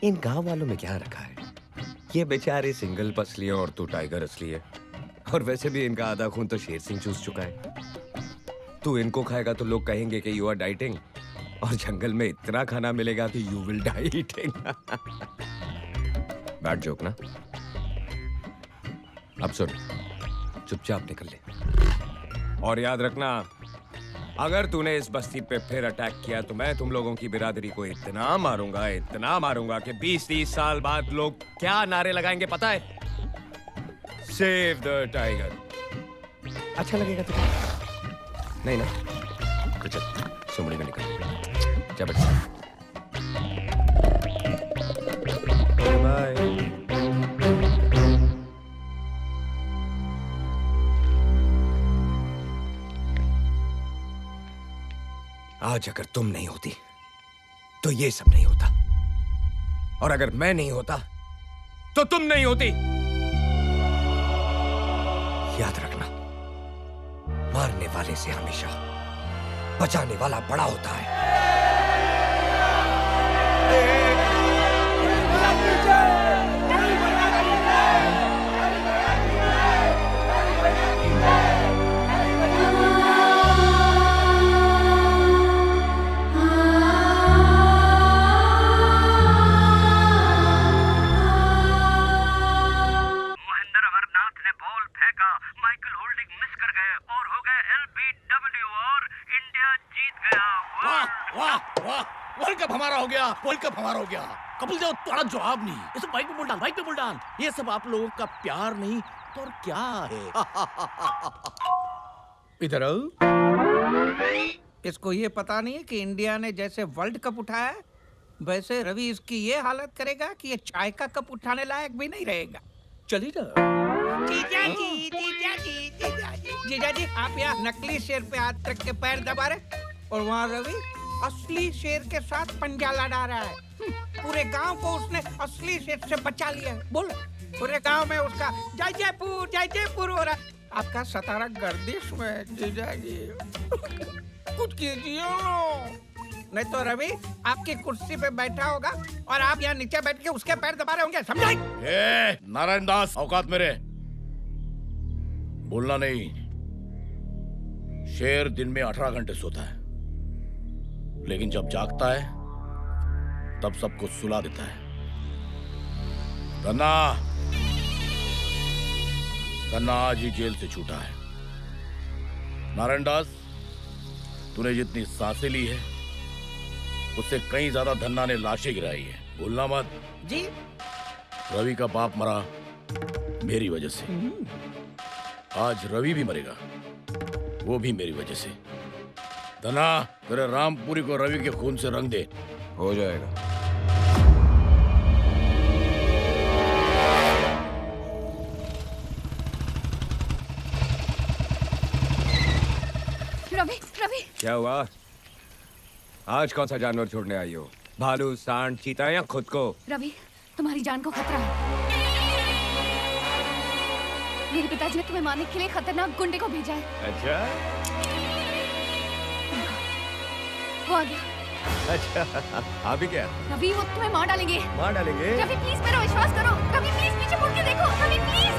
इन गांव वालों में क्या रखा है? ये बेचारे सिंगल पसली हैं और तू टाइगर असली है। और वैसे भी इनका आधा खून तो शेर सिंह चूस चुका है। तू इनको खाएगा तो लोग कहेंगे कि यू आर डाइटिंग, और जंगल में इतना खाना मिलेगा कि you will die eating. Bad joke ना? अब सुन, चुपचाप निकल ले। और याद रखना, अगर तूने इस बस्ती पे फिर अटैक किया तो मैं तुम लोगों की बिरादरी को इतना मारूंगा कि 20-30 साल बाद लोग क्या नारे लगाएंगे पता है? Save the tiger. अच्छा लगेगा तुझे? नहीं ना? तो चल, सुमड़ी में निकल। जा बेटा। बाय। आज अगर तुम नहीं होती तो ये सब नहीं होता, और अगर मैं नहीं होता तो तुम नहीं होती। याद रखना, मारने वाले से हमेशा बचाने वाला बड़ा होता है। वर्ल्ड कप हमारा हो गया। कपिल देव तुम्हारा जवाब नहीं। ये सब माइक पे बोल डाल। ये सब आप लोगों का प्यार नहीं तो और क्या है? इधर आओ। इसको ये पता नहीं है कि इंडिया ने जैसे वर्ल्ड कप उठाया है, वैसे रवि इसकी ये हालत करेगा कि ये चाय का कप उठाने लायक भी नहीं रहेगा। चलिए ना। जीजा जी, आप यहाँ नकली शेर पे हाथ रख के पैर दबा रहे, और वहाँ रवि असली शेर के साथ पंजा लड़ा रहा है। पूरे गांव को उसने असली शेर से बचा लिया है। बोल, पूरे गांव में उसका जय जयपुर हो रहा है। आपका सतारा गर्दिश में जीजा जी। कुछ कीजिए, नहीं तो रवि आपकी कुर्सी पे बैठा होगा और आप यहाँ नीचे बैठ के उसके पैर दबा रहे होंगे। समझाई? नारायण दास, औकात मेरे। बोलना नहीं। शेर दिन में 18 घंटे सोता है, लेकिन जब जागता है तब सबको सुला देता है। धन्ना आज ही जेल से छूटा है। नारायण दास, तूने जितनी सांसें ली है उससे कहीं ज्यादा धन्ना ने लाशें गिराई है। भूलना मत जी। रवि का बाप मरा मेरी वजह से, आज रवि भी मरेगा, वो भी मेरी वजह से। धना, तेरे रामपुरी को रवि के खून से रंग दे। हो जाएगा। रवि क्या हुआ? आज कौन सा जानवर छोड़ने आई हो? भालू, सांड, चीता या खुद को? रवि, तुम्हारी जान को खतरा है। मेरे पिताजी ने तुम्हें मारने के लिए खतरनाक गुंडे को भेजा है। अच्छा, वो आ गया। अच्छा, अभी क्या? रवि, वो तुम्हें मार डालेंगे। मार डालेंगे? रवि प्लीज मेरा विश्वास करो। रवि प्लीज पीछे मुड़ के देखो। रवि प्लीज।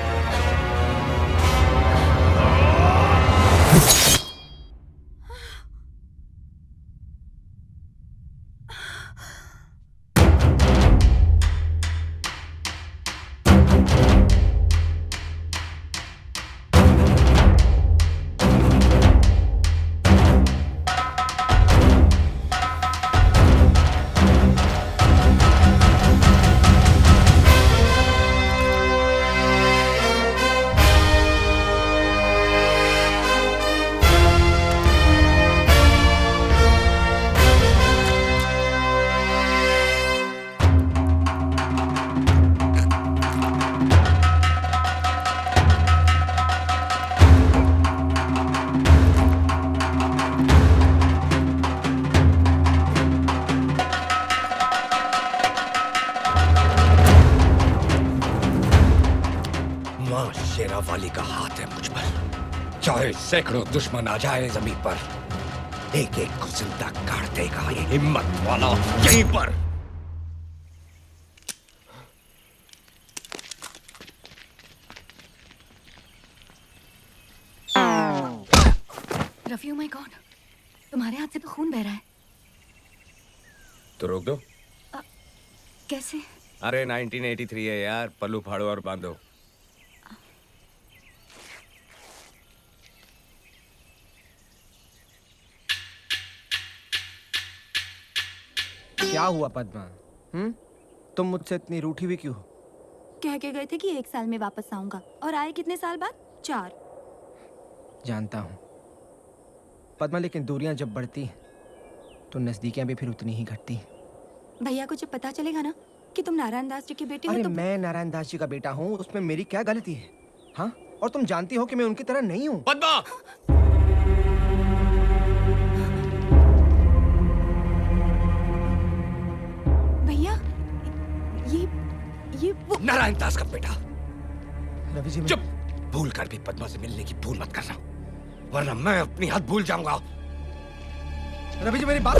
मां शेरावाली का हाथ है मुझ पर। चाहे सैकड़ों दुश्मन आ जाए जमीन पर, एक एक को जिंदा काट देगा ये हिम्मत वाला यहीं पर। रफी, ओ माय गॉड, तुम्हारे हाथ से तो खून बह रहा है। तो रोक दो। कैसे? अरे 1983 है यार, पल्लू फाड़ो और बांधो। क्या हुआ पद्मा? तुम मुझसे इतनी रूठी हुई क्यों? कह के गए थे कि 1 साल में वापस आऊंगा, और आए कितने साल बाद? 4। जानता हूँ पद्मा, लेकिन दूरियां जब बढ़ती तो नजदीकियां भी फिर उतनी ही घटती। भैया को जब पता चलेगा ना कि तुम नारायण दास जी की बेटी हो अरे तो मैं नारायण दास जी का बेटा हूँ, उसमें मेरी क्या गलती है? हाँ, और तुम जानती हो कि मैं उनकी तरह नहीं हूँ। पद्मा! भैया, ये वो नारायण दास का बेटा। रवि जी, चुप! भूल कर भी पद्मा से मिलने की भूल मत करना, वरना मैं अपनी हद भूल जाऊंगा। रवि जी मेरी बात।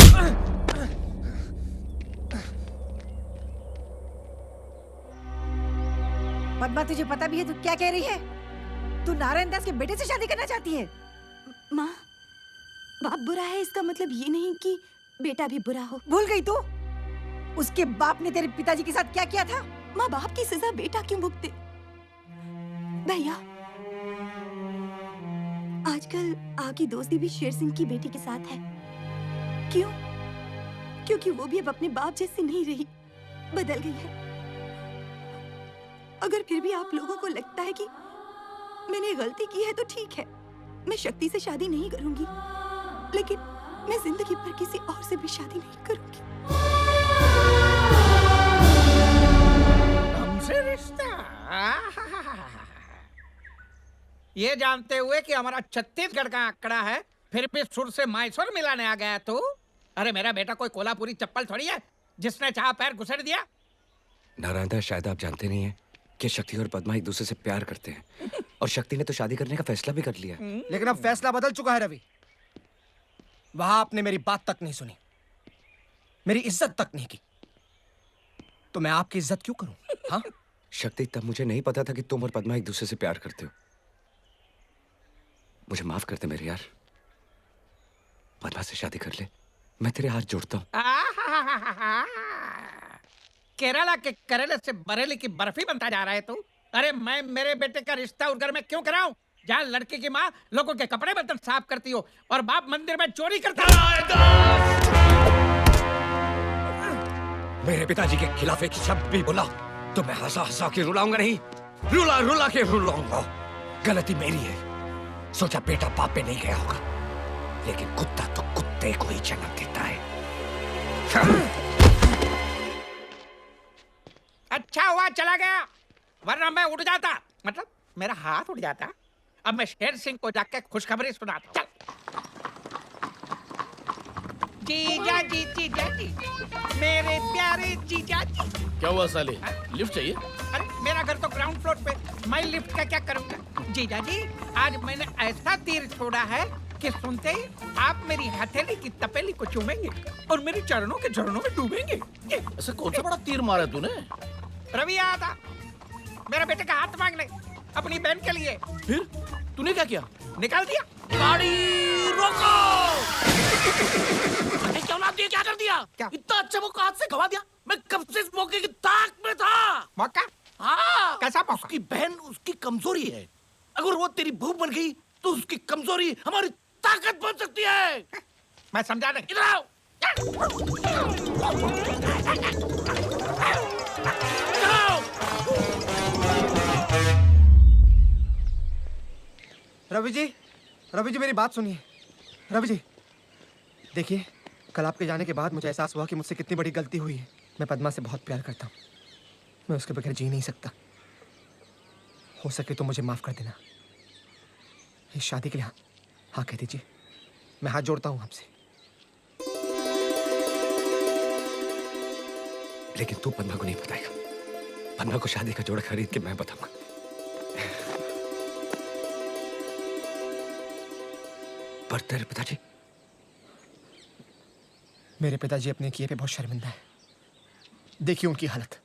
पद्मा, तुझे पता भी है तू क्या कह रही है? तू नारायण दास के बेटे से शादी करना चाहती है? माँ, बाप बुरा है इसका मतलब ये नहीं कि बेटा भी बुरा हो। भूल गई तू? उसके बाप ने तेरे पिताजी के साथ क्या किया था? माँ बाप की सजा बेटा क्यों भुगते? भैया, आजकल आग की दोस्ती भी शेर सिंह की बेटी के साथ है। क्यों? क्योंकि वो भी अब अपने बाप जैसी नहीं रही, बदल गई है। अगर फिर भी आप लोगों को लगता है कि मैंने गलती की है तो ठीक है, मैं शक्ति से शादी नहीं करूंगी, लेकिन मैं जिंदगी भर किसी और से भी शादी नहीं करूंगी। हमसे रिश्ता? ये जानते हुए कि हमारा छत्तीसगढ़ का आंकड़ा है, फिर भी सुर से मैसूर मिलाने आ गया तू? अरे मेरा बेटा कोई कोल्हापुरी चप्पल थोड़ी है जिसने चाह पैर घुसेड़ दिया। नारायण दास, शायद आप जानते नहीं हैं कि शक्ति और पद्मा एक दूसरे से प्यार करते हैं, और शक्ति ने तो शादी करने का फैसला भी कर लिया। लेकिन अब फैसला बदल चुका है रवि। वहां आपने मेरी बात तक नहीं सुनी, मेरी इज्जत तक नहीं की, तो मैं आपकी इज्जत क्यों करूं? हाँ? शक्ति, तब मुझे नहीं पता था कि तुम और पद्मा एक दूसरे से प्यार करते हो। मुझे माफ कर दे मेरे यार, पद्मा से शादी कर ले, मैं तेरे हाथ जोड़ता हूँ। केरला के करेले से बरेली की बर्फी बनता जा रहा है तू? अरे मैं मेरे बेटे का रिश्ता उस घर में क्यों कराऊं जहाँ लड़के की माँ लोगों के कपड़े बर्तन साफ करती हो और बाप मंदिर में चोरी करता है। मेरे पिताजी के खिलाफ एक शब्द भी बोला तो मैं हंसा हंसा के रुलाऊंगा नहीं, रुला रुला के रुलाऊंगा। गलती मेरी है, सोचा बेटा बाप पे नहीं गया होगा, लेकिन कुत्ता तो कुत्ते को ही जन्म देता है। अच्छा हुआ चला गया, वरना मैं उठ जाता, मतलब मेरा हाथ उठ जाता। अब मैं शेर सिंह को जाके खुशखबरी सुनाता हूं। जीजा जी, जीजा जी, मेरे प्यारे जीजा जी। क्या हुआ साले, लिफ्ट चाहिए? अरे मेरा घर तो ग्राउंड फ्लोर पे, मैं लिफ्ट का क्या करूंगा? जीजा जी, आज मैंने ऐसा तीर छोड़ा है कि सुनते ही आप मेरी हथेली की तपेली को चूमेंगे और मेरे चरणों के झरनों में डूबेंगे। ऐसा कौन सा बड़ा तीर मारा तूने? रवि आया था मेरे बेटे का हाथ मांगने अपनी बहन के लिए। फिर तूने क्या किया? निकाल दिया। गाड़ी रोको! क्या औलाद दिया, क्या कर दिया? क्या? इतना अच्छा मौका हाथ से गवा दिया। मैं कब से इस मौके की ताक में था। मौका? हाँ, कैसा मौका? उसकी बहन उसकी कमजोरी है, अगर वो तेरी बहू बन गई तो उसकी कमजोरी हमारी ताकत बन सकती है। मैं समझा नहीं। इधर आओ। रवि जी मेरी बात सुनिए। रवि जी देखिए, कल आपके जाने के बाद मुझे एहसास हुआ कि मुझसे कितनी बड़ी गलती हुई है। मैं पद्मा से बहुत प्यार करता हूँ, मैं उसके बगैर जी नहीं सकता। हो सके तो मुझे माफ कर देना। इस शादी के लिए हाँ कह दीजिए, मैं हाथ जोड़ता हूँ आपसे। लेकिन तू पद्मा को नहीं बताएगा। पद्मा को शादी का जोड़ा खरीद के मैं बताऊंगा। पर तेरे पिताजी? मेरे पिताजी अपने किए पे बहुत शर्मिंदा है। देखिए उनकी हालत।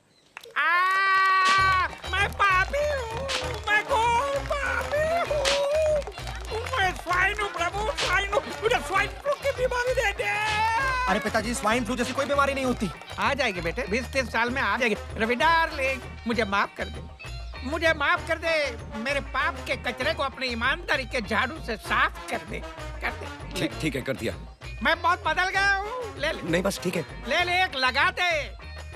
मैं पापी हूँ, मैं घोर पापी हूँ। मैं स्वाइन हूँ प्रभु, स्वाइन हूँ। मुझे स्वाइन फ्लू की बीमारी दे दे। अरे पिताजी, स्वाइन फ्लू जैसी कोई बीमारी नहीं होती। आ जाएगी बेटे, 20-30 साल में आ जाएगी। रवि डार्लिंग, मुझे माफ कर दे, मुझे माफ कर दे। मेरे पाप के कचरे को अपनी ईमानदारी के झाड़ू से साफ कर दे, कर दे। ठीक है, कर दिया। मैं बहुत बदल गया हूँ। ले ले। नहीं बस ठीक है। ले ले, एक लगा दे,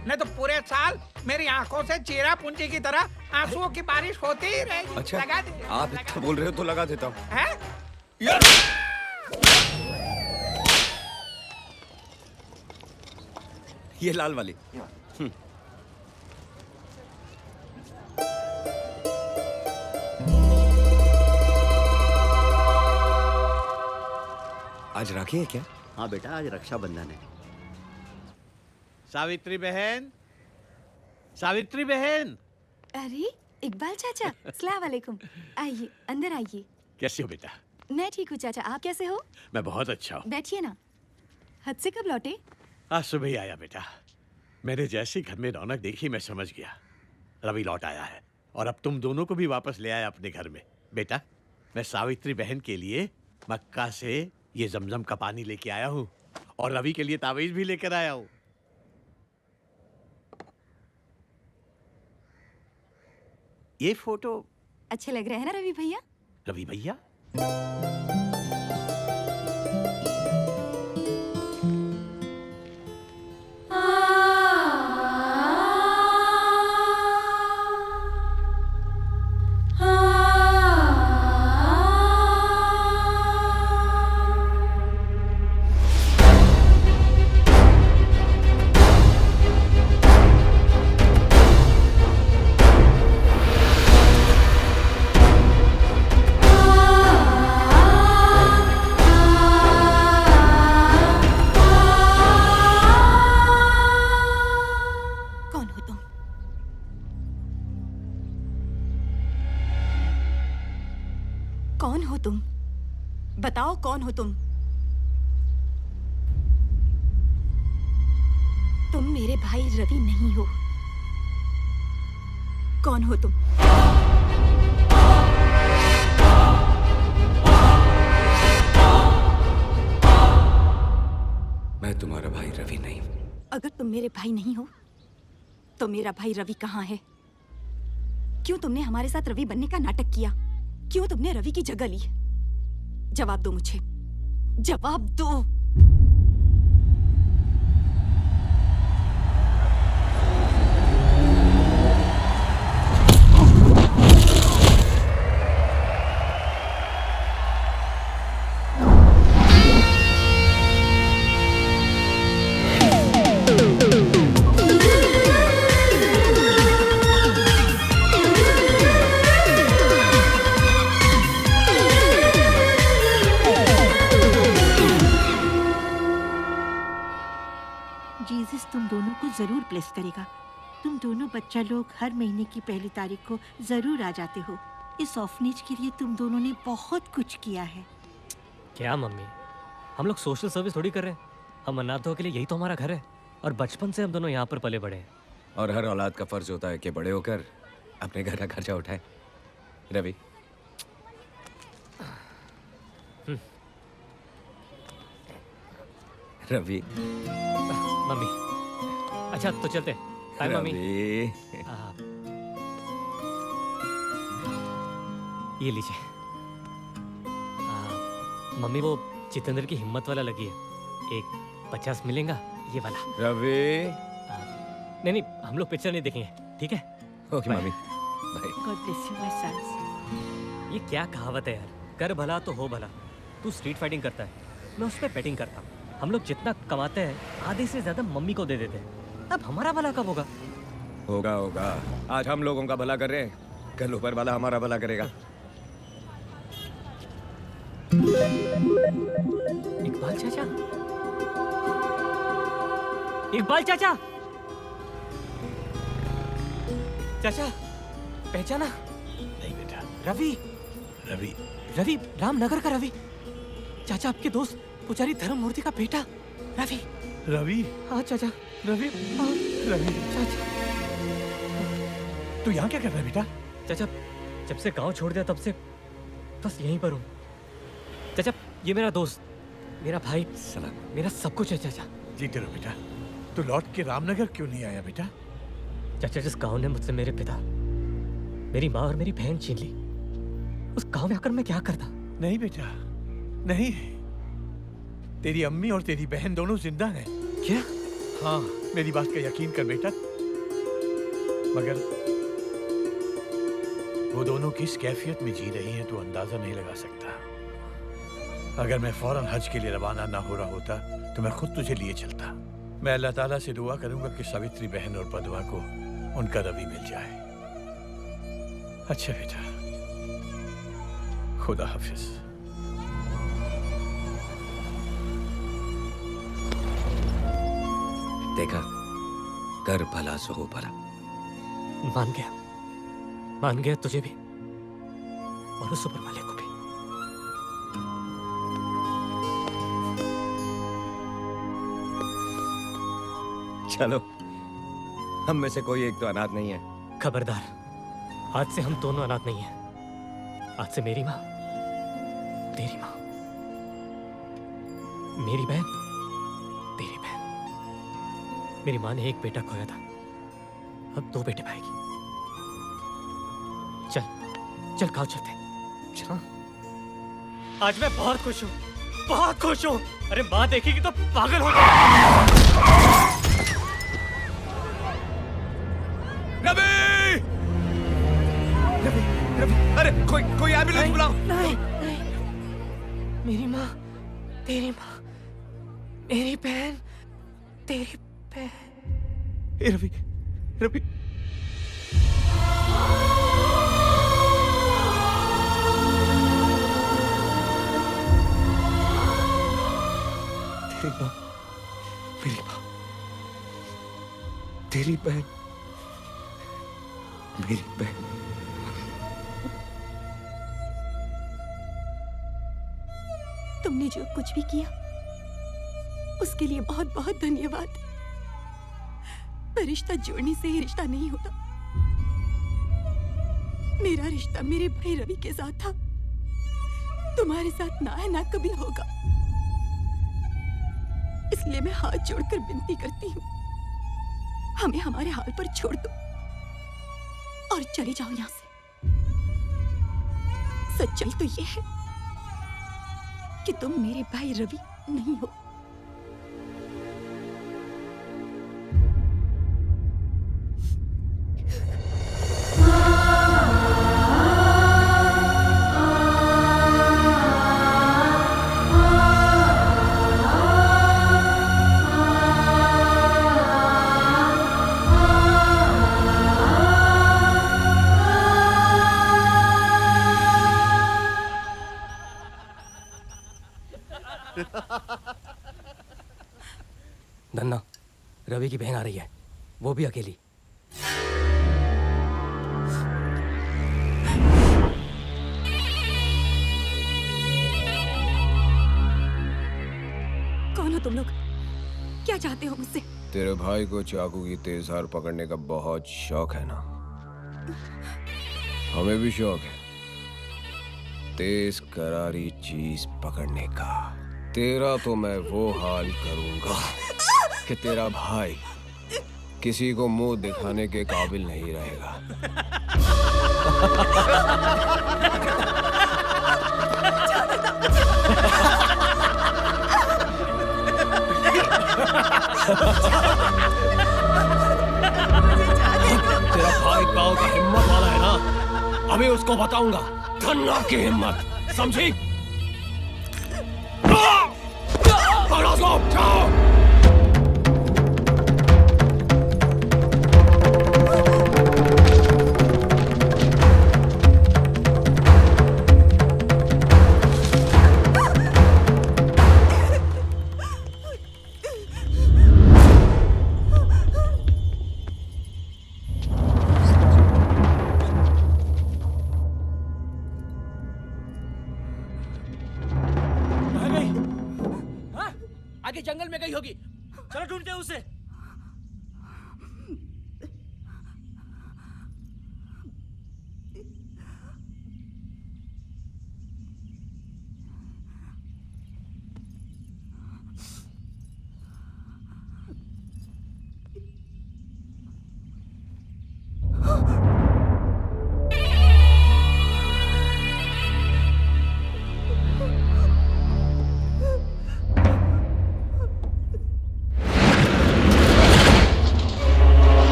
नहीं तो पूरे साल मेरी आंखों से चीरा पूंजी की तरह आंसुओं की बारिश होती ही रहेगी। अच्छा, लगा दे। आप इतना बोल रहे हो तो लगा देता हूँ। हैं? ये लाल वाली। आज राखी है क्या? हाँ बेटा, आज रक्षाबंधन है। सावित्री बहन, सावित्री बहन। अरे इकबाल चाचा, अस्सलाम वालेकुम। आइए अंदर आइए। कैसे हो बेटा? मैं ठीक हूँ चाचा, आप कैसे हो? मैं बहुत अच्छा हूँ। बैठिए ना। हद से कब लौटे? आज सुबह ही आया बेटा। मेरे जैसे घर में रौनक देखी मैं समझ गया रवि लौट आया है, और अब तुम दोनों को भी वापस ले आया अपने घर में। बेटा, मैं सावित्री बहन के लिए मक्का से ये जमजम का पानी लेके आया हूँ, और रवि के लिए तावीज भी लेकर आया हूँ। ये फोटो अच्छे लग रहे हैं ना रवि भैया? रवि भैया? कौन हो तुम? बताओ कौन हो तुम? तुम मेरे भाई रवि नहीं हो। कौन हो तुम? मैं तुम्हारा भाई रवि नहीं। अगर तुम मेरे भाई नहीं हो तो मेरा भाई रवि कहाँ है? क्यों तुमने हमारे साथ रवि बनने का नाटक किया? क्यों तुमने रवि की जगह ली? जवाब दो मुझे, जवाब दो। जीसस तुम दोनों को जरूर ब्लेस करेगा। तुम दोनों बच्चा लोग हर महीने की पहली तारीख को जरूर आ जाते हो। इस ऑर्फनेज के लिए तुम दोनों ने बहुत कुछ किया है। क्या मम्मी, हम लोग सोशल सर्विस थोड़ी कर रहे हैं। हम अनाथों के लिए यही तो हमारा घर है, और बचपन से हम दोनों यहाँ पर पले बड़े हैं। और हर औलाद का फर्ज होता है कि बड़े होकर अपने घर का खर्चा उठाए। रवि, रवि। मम्मी, अच्छा तो चलते। Bye mummy. ये लीजिए। मम्मी, वो जितेंद्र की हिम्मत वाला लगी है, एक 50 मिलेगा ये वाला। रवि। नहीं, हम लोग पिक्चर नहीं देखेंगे, ठीक है? Okay mummy, bye. God bless you my sons. ये क्या कहावत है यार, कर भला तो हो भला। तू स्ट्रीट फाइटिंग करता है, मैं उस पर बैटिंग करता हूँ। हम लोग जितना कमाते हैं आधे से ज्यादा मम्मी को दे देते हैं। अब हमारा भला कब होगा? होगा होगा। आज हम लोगों का भला कर रहे हैं, कल ऊपर वाला हमारा भला करेगा। इकबाल चाचा, इकबाल चाचा, चाचा पहचाना? नहीं बेटा। रवि, रवि, रवि रामनगर का रवि। चाचा आपके दोस्त पुजारी धर्ममूर्ति का बेटा रवि। रवि? हाँ चाचा, रवि? हाँ रवि? चाचा। तू यहाँ क्या कर रहा है बेटा? चाचा जब से गांव छोड़ दिया तब से बस यहीं पर हूँ। चाचा ये मेरा दोस्त, मेरा भाई, मेरा सब कुछ है चाचा। जीते रहो बेटा। तू लौट के रामनगर क्यों नहीं आया बेटा? चाचा जिस गांव ने मुझसे मेरे पिता, मेरी माँ और मेरी बहन छीन ली, उस गांव में आकर मैं क्या करता? नहीं बेटा, नहीं। तेरी अम्मी और तेरी बहन दोनों जिंदा हैं। क्या? हाँ, मेरी बात का यकीन कर बेटा। मगर वो दोनों किस कैफियत में जी रही हैं तू अंदाजा नहीं लगा सकता। अगर मैं फौरन हज के लिए रवाना ना हो रहा होता तो मैं खुद तुझे लिए चलता। मैं अल्लाह ताला से दुआ करूंगा कि सावित्री बहन और पदवा को उनका रवि मिल जाए। अच्छा बेटा, खुदा हाफिज। देखा, कर भला सो हो भला। मान गया तुझे भी और उस ऊपर वाले को भी। चलो, हम में से कोई एक तो अनाथ नहीं है। खबरदार, आज से हम दोनों अनाथ नहीं हैं। आज से मेरी माँ, तेरी माँ, मेरी बहन, तेरी बहन। मेरी माँ ने एक बेटा खोया था, अब 2 बेटे पाएगी। चल गाँव चलते। चल। आज मैं बहुत खुश हूँ, बहुत खुश हूँ। अरे माँ देखेगी तो पागल हो जाएगी। रवि! रवि, रवि, अरे कोई एम्बुलेंस बुलाओ। नहीं, मेरी माँ, तेरी माँ, मेरी बहन, तेरी बहन। रवि, रवि। तेरी माँ, मेरी माँ, तेरी बहन, मेरी बहन। तुमने जो कुछ भी किया उसके लिए बहुत बहुत धन्यवाद। पर रिश्ता जोड़ने से ही रिश्ता नहीं होता। मेरा रिश्ता मेरे भाई रवि के साथ था, तुम्हारे साथ ना है ना कभी होगा। इसलिए मैं हाथ जोड़कर विनती करती हूँ, हमें हमारे हाल पर छोड़ दो और चले जाओ यहाँ से। सच्चाई तो ये है कि तुम मेरे भाई रवि नहीं हो। नन्ना, रवि की बहन आ रही है, वो भी अकेली। कौन हो तुम लोग? क्या चाहते हो मुझसे? तेरे भाई को चाकू की तेज धार पकड़ने का बहुत शौक है ना? हमें भी शौक है तेज करारी चीज पकड़ने का। तेरा तो मैं वो हाल करूंगा कि तेरा भाई किसी को मुंह दिखाने के काबिल नहीं रहेगा। तेरा भाई गांव का हिम्मत वाला है ना, अभी उसको बताऊंगा धन्ना की हिम्मत, समझी? पकड़ो उसको, जाओ। के जंगल में गई होगी। चलो ढूंढते हैं उसे।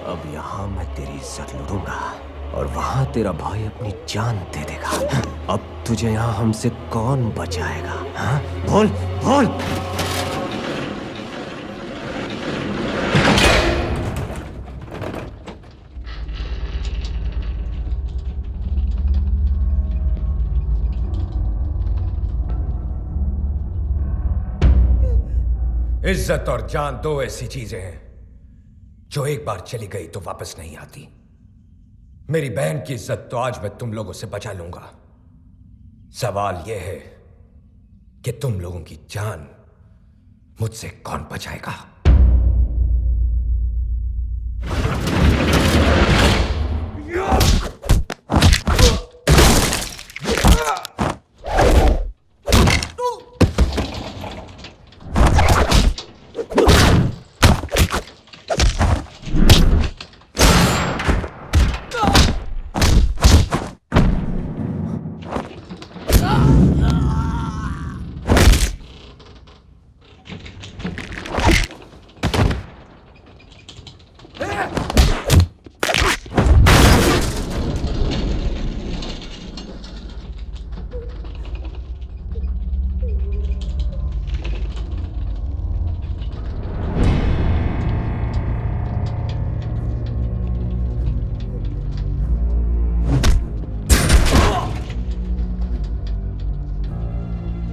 अब यहाँ मैं तेरी इज्जत लूटूंगा और वहां तेरा भाई अपनी जान दे देगा। अब तुझे यहाँ हमसे कौन बचाएगा? हाँ? बोल बोल। इज्जत और जान दो ऐसी चीजें हैं जो एक बार चली गई तो वापस नहीं आती। मेरी बहन की इज्जत तो आज मैं तुम लोगों से बचा लूंगा। सवाल यह है कि तुम लोगों की जान मुझसे कौन बचाएगा?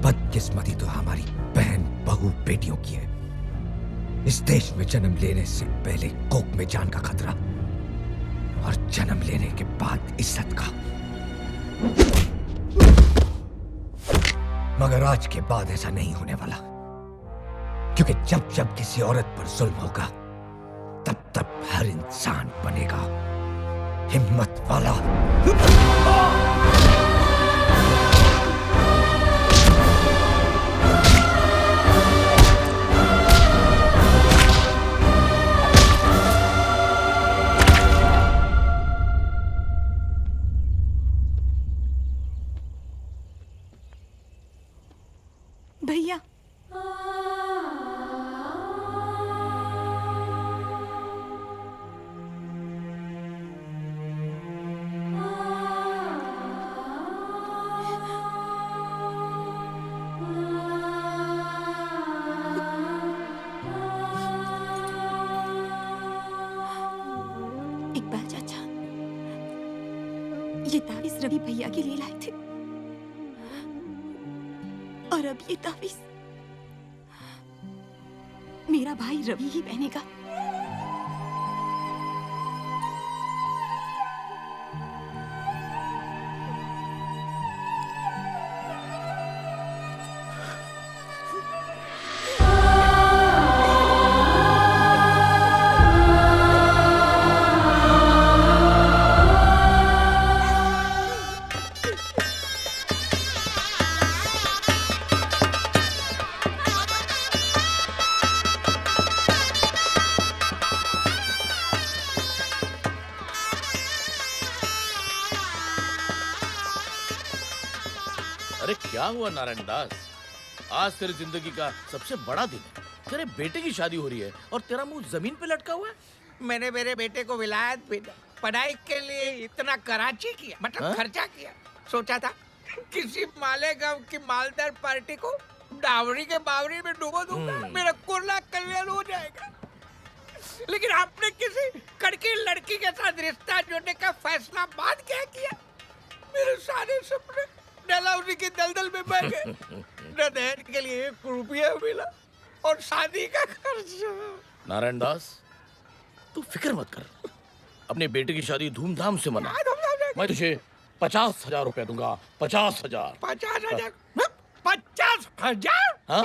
बदकिस्मती तो हमारी बहन बहू बेटियों की है। इस देश में जन्म लेने से पहले कोख में जान का खतरा और जन्म लेने के बाद इज्जत का। मगर आज के बाद ऐसा नहीं होने वाला, क्योंकि जब जब किसी औरत पर जुल्म होगा तब तब हर इंसान बनेगा हिम्मत वाला। भैया इकबाल चाचा, ये तावीज रवि भैया के लिए लाए थे और अब ये तावीज मेरा भाई रवि ही पहनेगा। अरे क्या हुआ नारायण दास? आज तेरी जिंदगी का सबसे बड़ा दिन है। तेरे बेटे की शादी हो रही है और तेरा मुंह जमीन पे लटका हुआ है। मैंने मेरे बेटे को विलायत भेजा, पढ़ाई के लिए इतना कराची किया, मतलब खर्चा किया। सोचा था किसी मालेगांव की मालदार पार्टी को डावरी के बावरी में डुबो दूंगा, मेरा कुर्ला कल्याण हो जाएगा। लेकिन आपने किसी कड़की लड़की के साथ रिश्ता जोड़ने का फैसला बाद क्या किया? मेरे सारे सपने डलहौजी की दलदल में बह गए। न दहेज के लिए 1 रुपया मिला और शादी का खर्चा। नारायण दास, तू फिक्र मत कर, अपने बेटे की शादी धूमधाम से मना। मैं तुझे 50,000 रुपए दूंगा। 50,000। 50,000? 50,000? हाँ?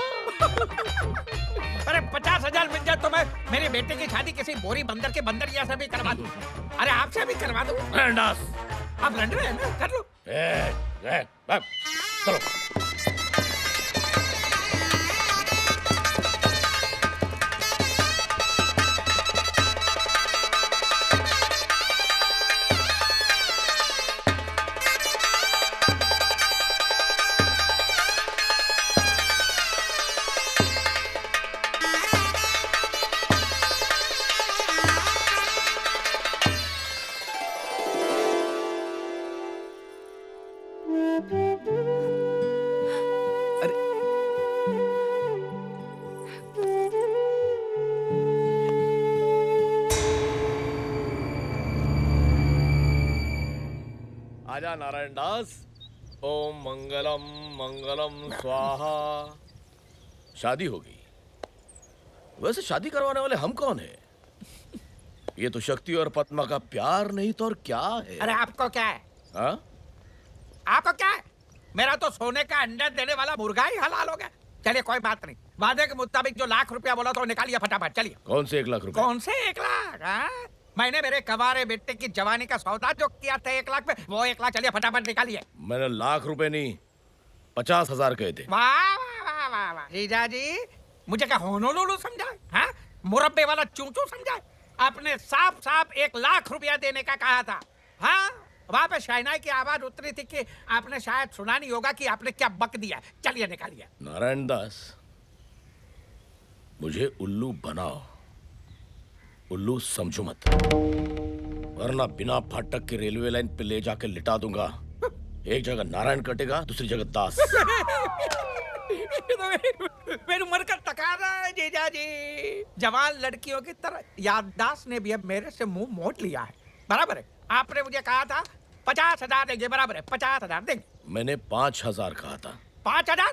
अरे 50,000 मिल जाए तो मैं मेरे बेटे की शादी किसी बोरी बंदर के बंदरिया से भी करवा दूं। अरे आपसे भी करवा दूं। रैंडास, आप लड़ रहे हैं ना, कर लो। चलो। आजा नारायण दास। ओम मंगलम मंगलम स्वाहा। शादी हो गई। वैसे शादी करवाने वाले हम कौन है? ये तो शक्ति और पद्मा का प्यार नहीं तो और क्या है? अरे आपको क्या है? हाँ? आपको क्या है? मेरा तो सोने का अंडा देने वाला मुर्गा ही हलाल हो गया। चलिए कोई बात नहीं, वादे के मुताबिक जो लाख रुपया बोला तो निकालिए फटाफट। चलिए। कौन से 1 लाख रुपए? कौन से 1 लाख? हाँ? मैंने मेरे कवारे बेटे की जवानी का सौदा जो किया था 1 लाख में, वो 1 लाख चलिए फटाफट निकालिए। मैंने लाख रुपए नहीं 50,000 कहे थे। वाह वाह वाह वाह वाह। जीजा जी मुझे क्या होनोलुलु समझा? हाँ? मुरब्बे वाला चूचू समझा? आपने साफ साफ 1 लाख रुपया देने का कहा था। हाँ? वहां पे शहनाई की आवाज उतरी थी कि आपने शायद सुना नहीं होगा कि आपने क्या बक दिया। चलिए निकालिए। नारायण दास, मुझे उल्लू बनाओ, उल्लू समझो मत, वरना बिना फाटक के रेलवे लाइन पे ले जाके लिटा दूंगा। एक जगह नारायण कटेगा, दूसरी जगह दास। मेरी उम्र का तकाजा है जीजा जी। जवान लड़कियों की तरह याददाश्त ने भी अब मेरे से मुंह मोड़ लिया है। बराबर है, आपने मुझे कहा था 50,000 देंगे। बराबर है, 50,000 देंगे। मैंने 5,000 कहा था। 5,000?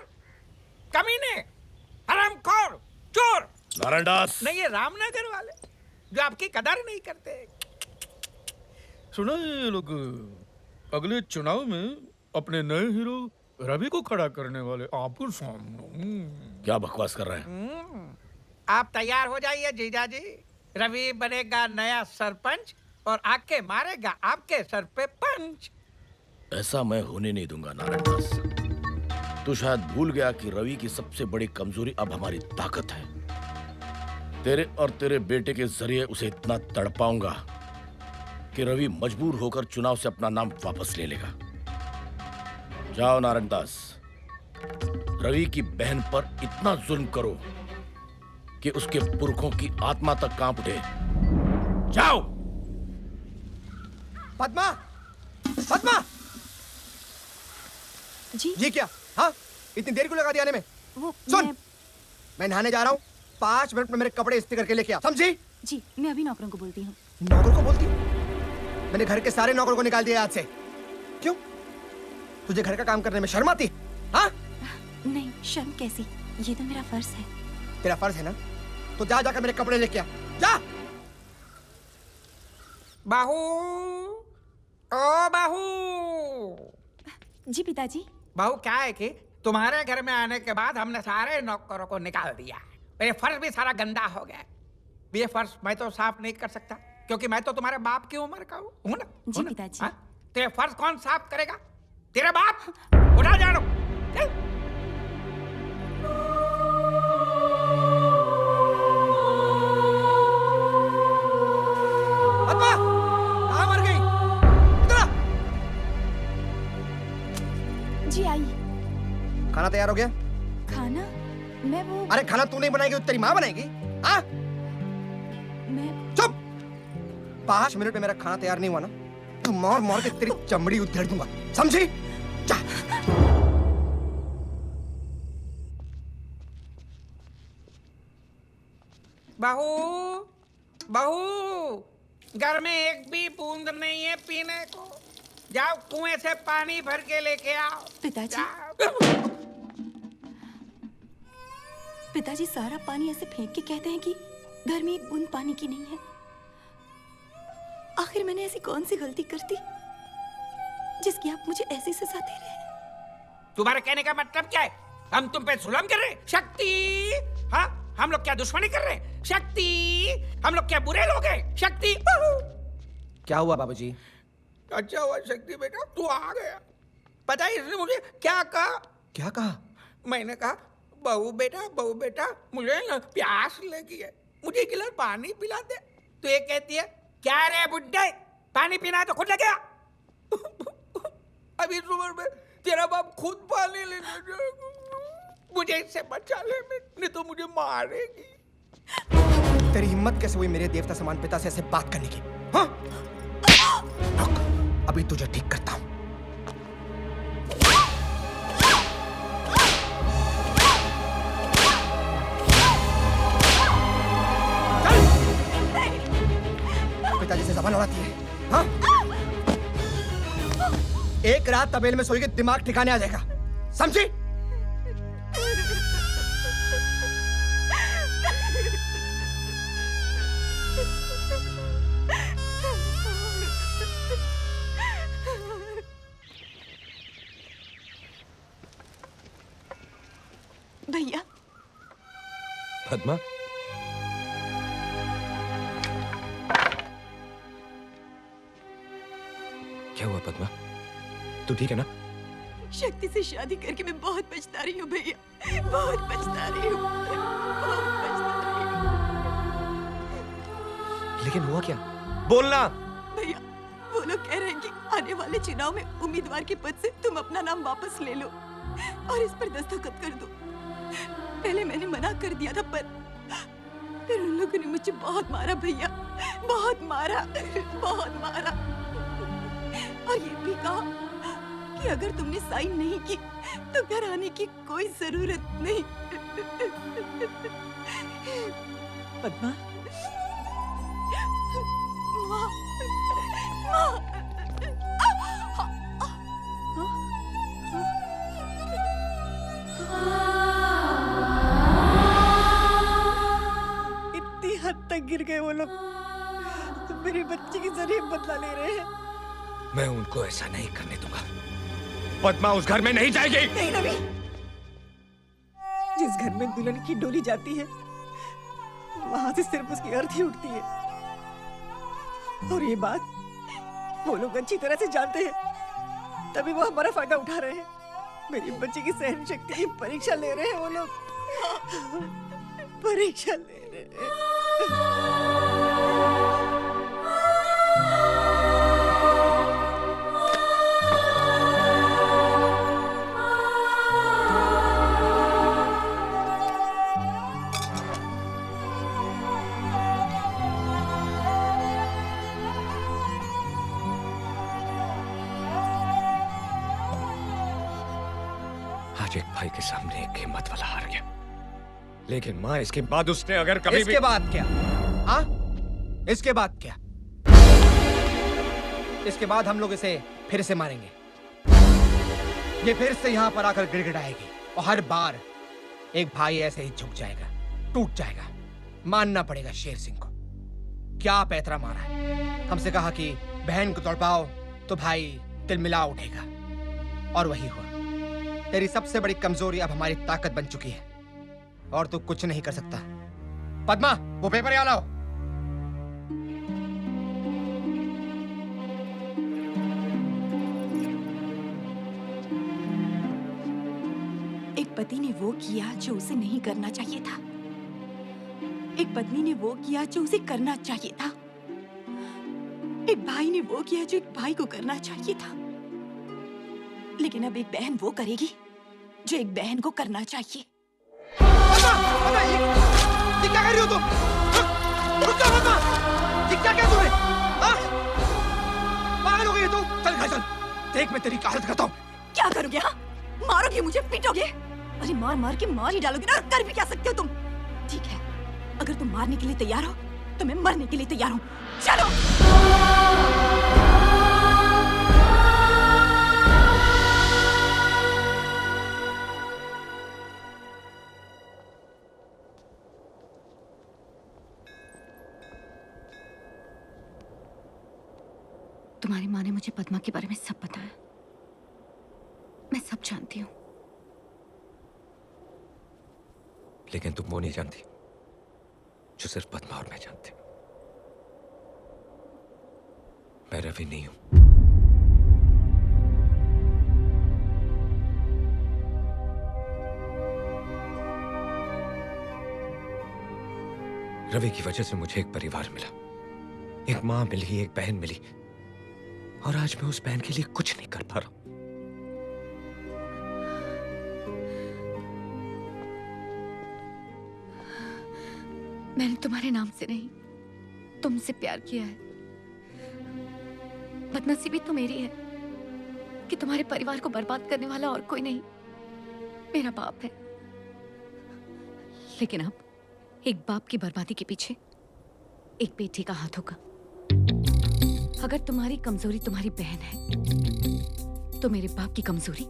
कमीने, हरामखोर, चोर। नारायण दास। नहीं, ये रामनगर वाले जो आपकी कदर नहीं करते। सुना ये लोग अगले चुनाव में अपने नए हीरो रवि को खड़ा करने वाले आपके सामने। क्या बकवास कर रहे हैं? आप तैयार हो जाइए जीजा जी। रवि बनेगा नया सरपंच और आके मारेगा आपके सर पे पंच। ऐसा मैं होने नहीं दूंगा नारायण दास। तू शायद भूल गया कि रवि की सबसे बड़ी कमजोरी अब हमारी ताकत है। तेरे और तेरे बेटे के जरिए उसे इतना तड़पाऊंगा कि रवि मजबूर होकर चुनाव से अपना नाम वापस ले लेगा। जाओ नारायण दास, रवि की बहन पर इतना जुल्म करो कि उसके पुरखों की आत्मा तक कांप उठे। जाओ। पद्मा, पद्मा जी। ये क्या? हाँ, इतनी देर क्यों लगा दी आने में? सुन, मैं नहाने जा रहा हूँ, 5 मिनट में मेरे कपड़े इस्त्री करके लेके आ, समझी? जी, मैं अभी नौकरों को बोलती हूँ। नौकर को बोलती? मैंने घर के सारे नौकरों को निकाल दिया आज से। क्यों? तुझे घर का काम करने में शर्म आती? हाँ? नहीं, शर्म कैसी, ये तो मेरा फर्ज है। तेरा फर्ज है ना? तो जा जाकर मेरे कपड़े लेके आ, जा। बाहू, ओ बाहू। जी पिताजी। बाहू, क्या है कि तुम्हारे घर में आने के बाद हमने सारे नौकरों को निकाल दिया। ये फर्श भी सारा गंदा हो गया। ये फर्श मैं तो साफ नहीं कर सकता क्योंकि मैं तो तुम्हारे बाप की उम्र का हूँ ना। जी पिताजी। तो ये फर्श कौन साफ करेगा? तेरा बाप। उठा जानो। पद्मा, कहाँ मर गई? इधर आ। जी आई। खाना तैयार हो गया? खाना? मैं वो। अरे खाना तू नहीं बनाएगी तो तेरी माँ बनाएगी? हाँ? मैं। चुप। 5 मिनट में मेरा खाना तैयार नहीं हुआ ना, तो मार मार के तेरी चमड़ी उधेड़ दूंगा, समझी? जा। बहू, बहू, घर में एक भी बूंद नहीं है पीने को। जाओ कुएं से पानी भर के लेके आओ। पिताजी। पिताजी सारा पानी ऐसे फेंक के कहते हैं कि घर में एक बूंद पानी की नहीं है। आखिर मैंने ऐसी कौन सी गलती कर दी जिसकी आप मुझे ऐसी सजा दे रहे हैं। तुम्हारे कहने का मतलब क्या है? हम तुम पे जुल्म कर रहे हैं? शक्ति, हाँ, हम लोग क्या दुश्मनी कर रहे हैं? शक्ति, हम लोग क्या बुरे लोग हैं? शक्ति, क्या हुआ बाबूजी? अच्छा हुआ शक्ति बेटा तू आ गया। पता है इसने मुझे क्या कहा? क्या कहा? मैंने कहा बहू बेटा मुझे ना प्यास लगी है, मुझे एक गिलास पानी पिला दे। तो ये कहती है क्या रे बुड्ढे, पानी पीना है तो खुद लगे आ। अभी इस उम्र में तेरा बाप खुद पानी लेने जाएगा। मुझे इससे बचा ले, नहीं तो मुझे मारेगी। तेरी हिम्मत कैसे हुई मेरे देवता समान पिता से ऐसे बात करने की? हाँ? रुक, अभी तुझे ठीक करता हूं। पिताजी से जबान लड़ाती है, हाँ? एक रात तबेले में सोएगी, दिमाग ठिकाने आ जाएगा, समझी? भैया। पद्मा, क्या हुआ पद्मा? तू ठीक है ना? शक्ति से शादी करके मैं बहुत पछता रही हूँ भैया, बहुत पछता रही हूँ, बहुत पछता रही हूँ। लेकिन हुआ क्या? बोलना। भैया वो लोग कह रहे हैं कि आने वाले चुनाव में उम्मीदवार के पद से तुम अपना नाम वापस ले लो और इस पर दस्तखत कर दो। पहले मैंने मना कर दिया था पर फिर उन लोगों ने मुझे बहुत मारा भैया, बहुत मारा, बहुत मारा। और ये भी कहा कि अगर तुमने साइन नहीं की तो घर आने की कोई जरूरत नहीं। पद्मा, माँ, इतनी हद तक गिर गए वो लोग, मेरे बच्चे की जरिए बदला ले रहे हैं। मैं उनको ऐसा नहीं करने दूंगा। पद्मा उस घर में नहीं जाएगी। नहीं रवि, जिस घर में दुल्हन की डोली जाती है वहां से सिर्फ उसकी अर्थी उठती है, और ये बात वो लोग अच्छी तरह से जानते हैं, तभी वो हमारा फायदा उठा रहे हैं। मेरी बच्ची की सहन शक्ति की परीक्षा ले रहे हैं वो लोग, परीक्षा ले रहे हैं। आज एक भाई के सामने एक हिम्मत वाला हार गया, लेकिन माँ इसके बाद उसने अगर कभी इसके बाद क्या? हाँ? इसके बाद क्या? इसके बाद हम लोग इसे फिर से मारेंगे। ये फिर से यहाँ पर आकर गिड़गिड़ाएगी और हर बार एक भाई ऐसे ही झुक जाएगा, टूट जाएगा। मानना पड़ेगा शेर सिंह को। क्या पैतरा मारा है। हमसे कहा कि बहन को तड़पाओ तो भाई तिलमिला उठेगा, और वही हुआ। तेरी सबसे बड़ी कमजोरी अब हमारी ताकत बन चुकी है और तू कुछ नहीं कर सकता। पद्मा, वो पेपर यहाँ लाओ। एक पति ने वो किया जो उसे नहीं करना चाहिए था, एक पत्नी ने वो किया जो उसे करना चाहिए था, एक भाई ने वो किया जो एक भाई को करना चाहिए था, लेकिन अब एक बहन वो करेगी जो एक बहन को करना चाहिए। ये क्या कर रही हो तुम? रुक जाओ पद्मा! ये क्या किया तुमने? पागल हो गई तू? चल घर चल, देख मैं तेरी हालत करता हूँ। क्या करोगे? हाँ, मारोगे मुझे, पीटोगे? अरे मार मार के मार ही डालोगे ना, और कर भी क्या सकते हो तुम? ठीक है, अगर तुम मारने के लिए तैयार हो तो मैं मरने के लिए तैयार हूँ। चलो। तुम्हारी माँ ने मुझे पद्मा के बारे में सब बताया। सब जानती हूँ। लेकिन तुम वो नहीं जानती जो सिर्फ पद्मा और मैं जानते। मैं रवि नहीं हूं। रवि की वजह से मुझे एक परिवार मिला, एक मां मिली, एक बहन मिली, और आज मैं उस बहन के लिए कुछ नहीं कर पा रहा। मैंने तुम्हारे नाम से नहीं, तुमसे प्यार किया है। बदनसीबी तो मेरी है कि तुम्हारे परिवार को बर्बाद करने वाला और कोई नहीं, मेरा बाप है। लेकिन अब एक बाप की बर्बादी के पीछे एक बेटी का हाथ होगा। अगर तुम्हारी कमजोरी तुम्हारी बहन है, तो मेरे बाप की कमजोरी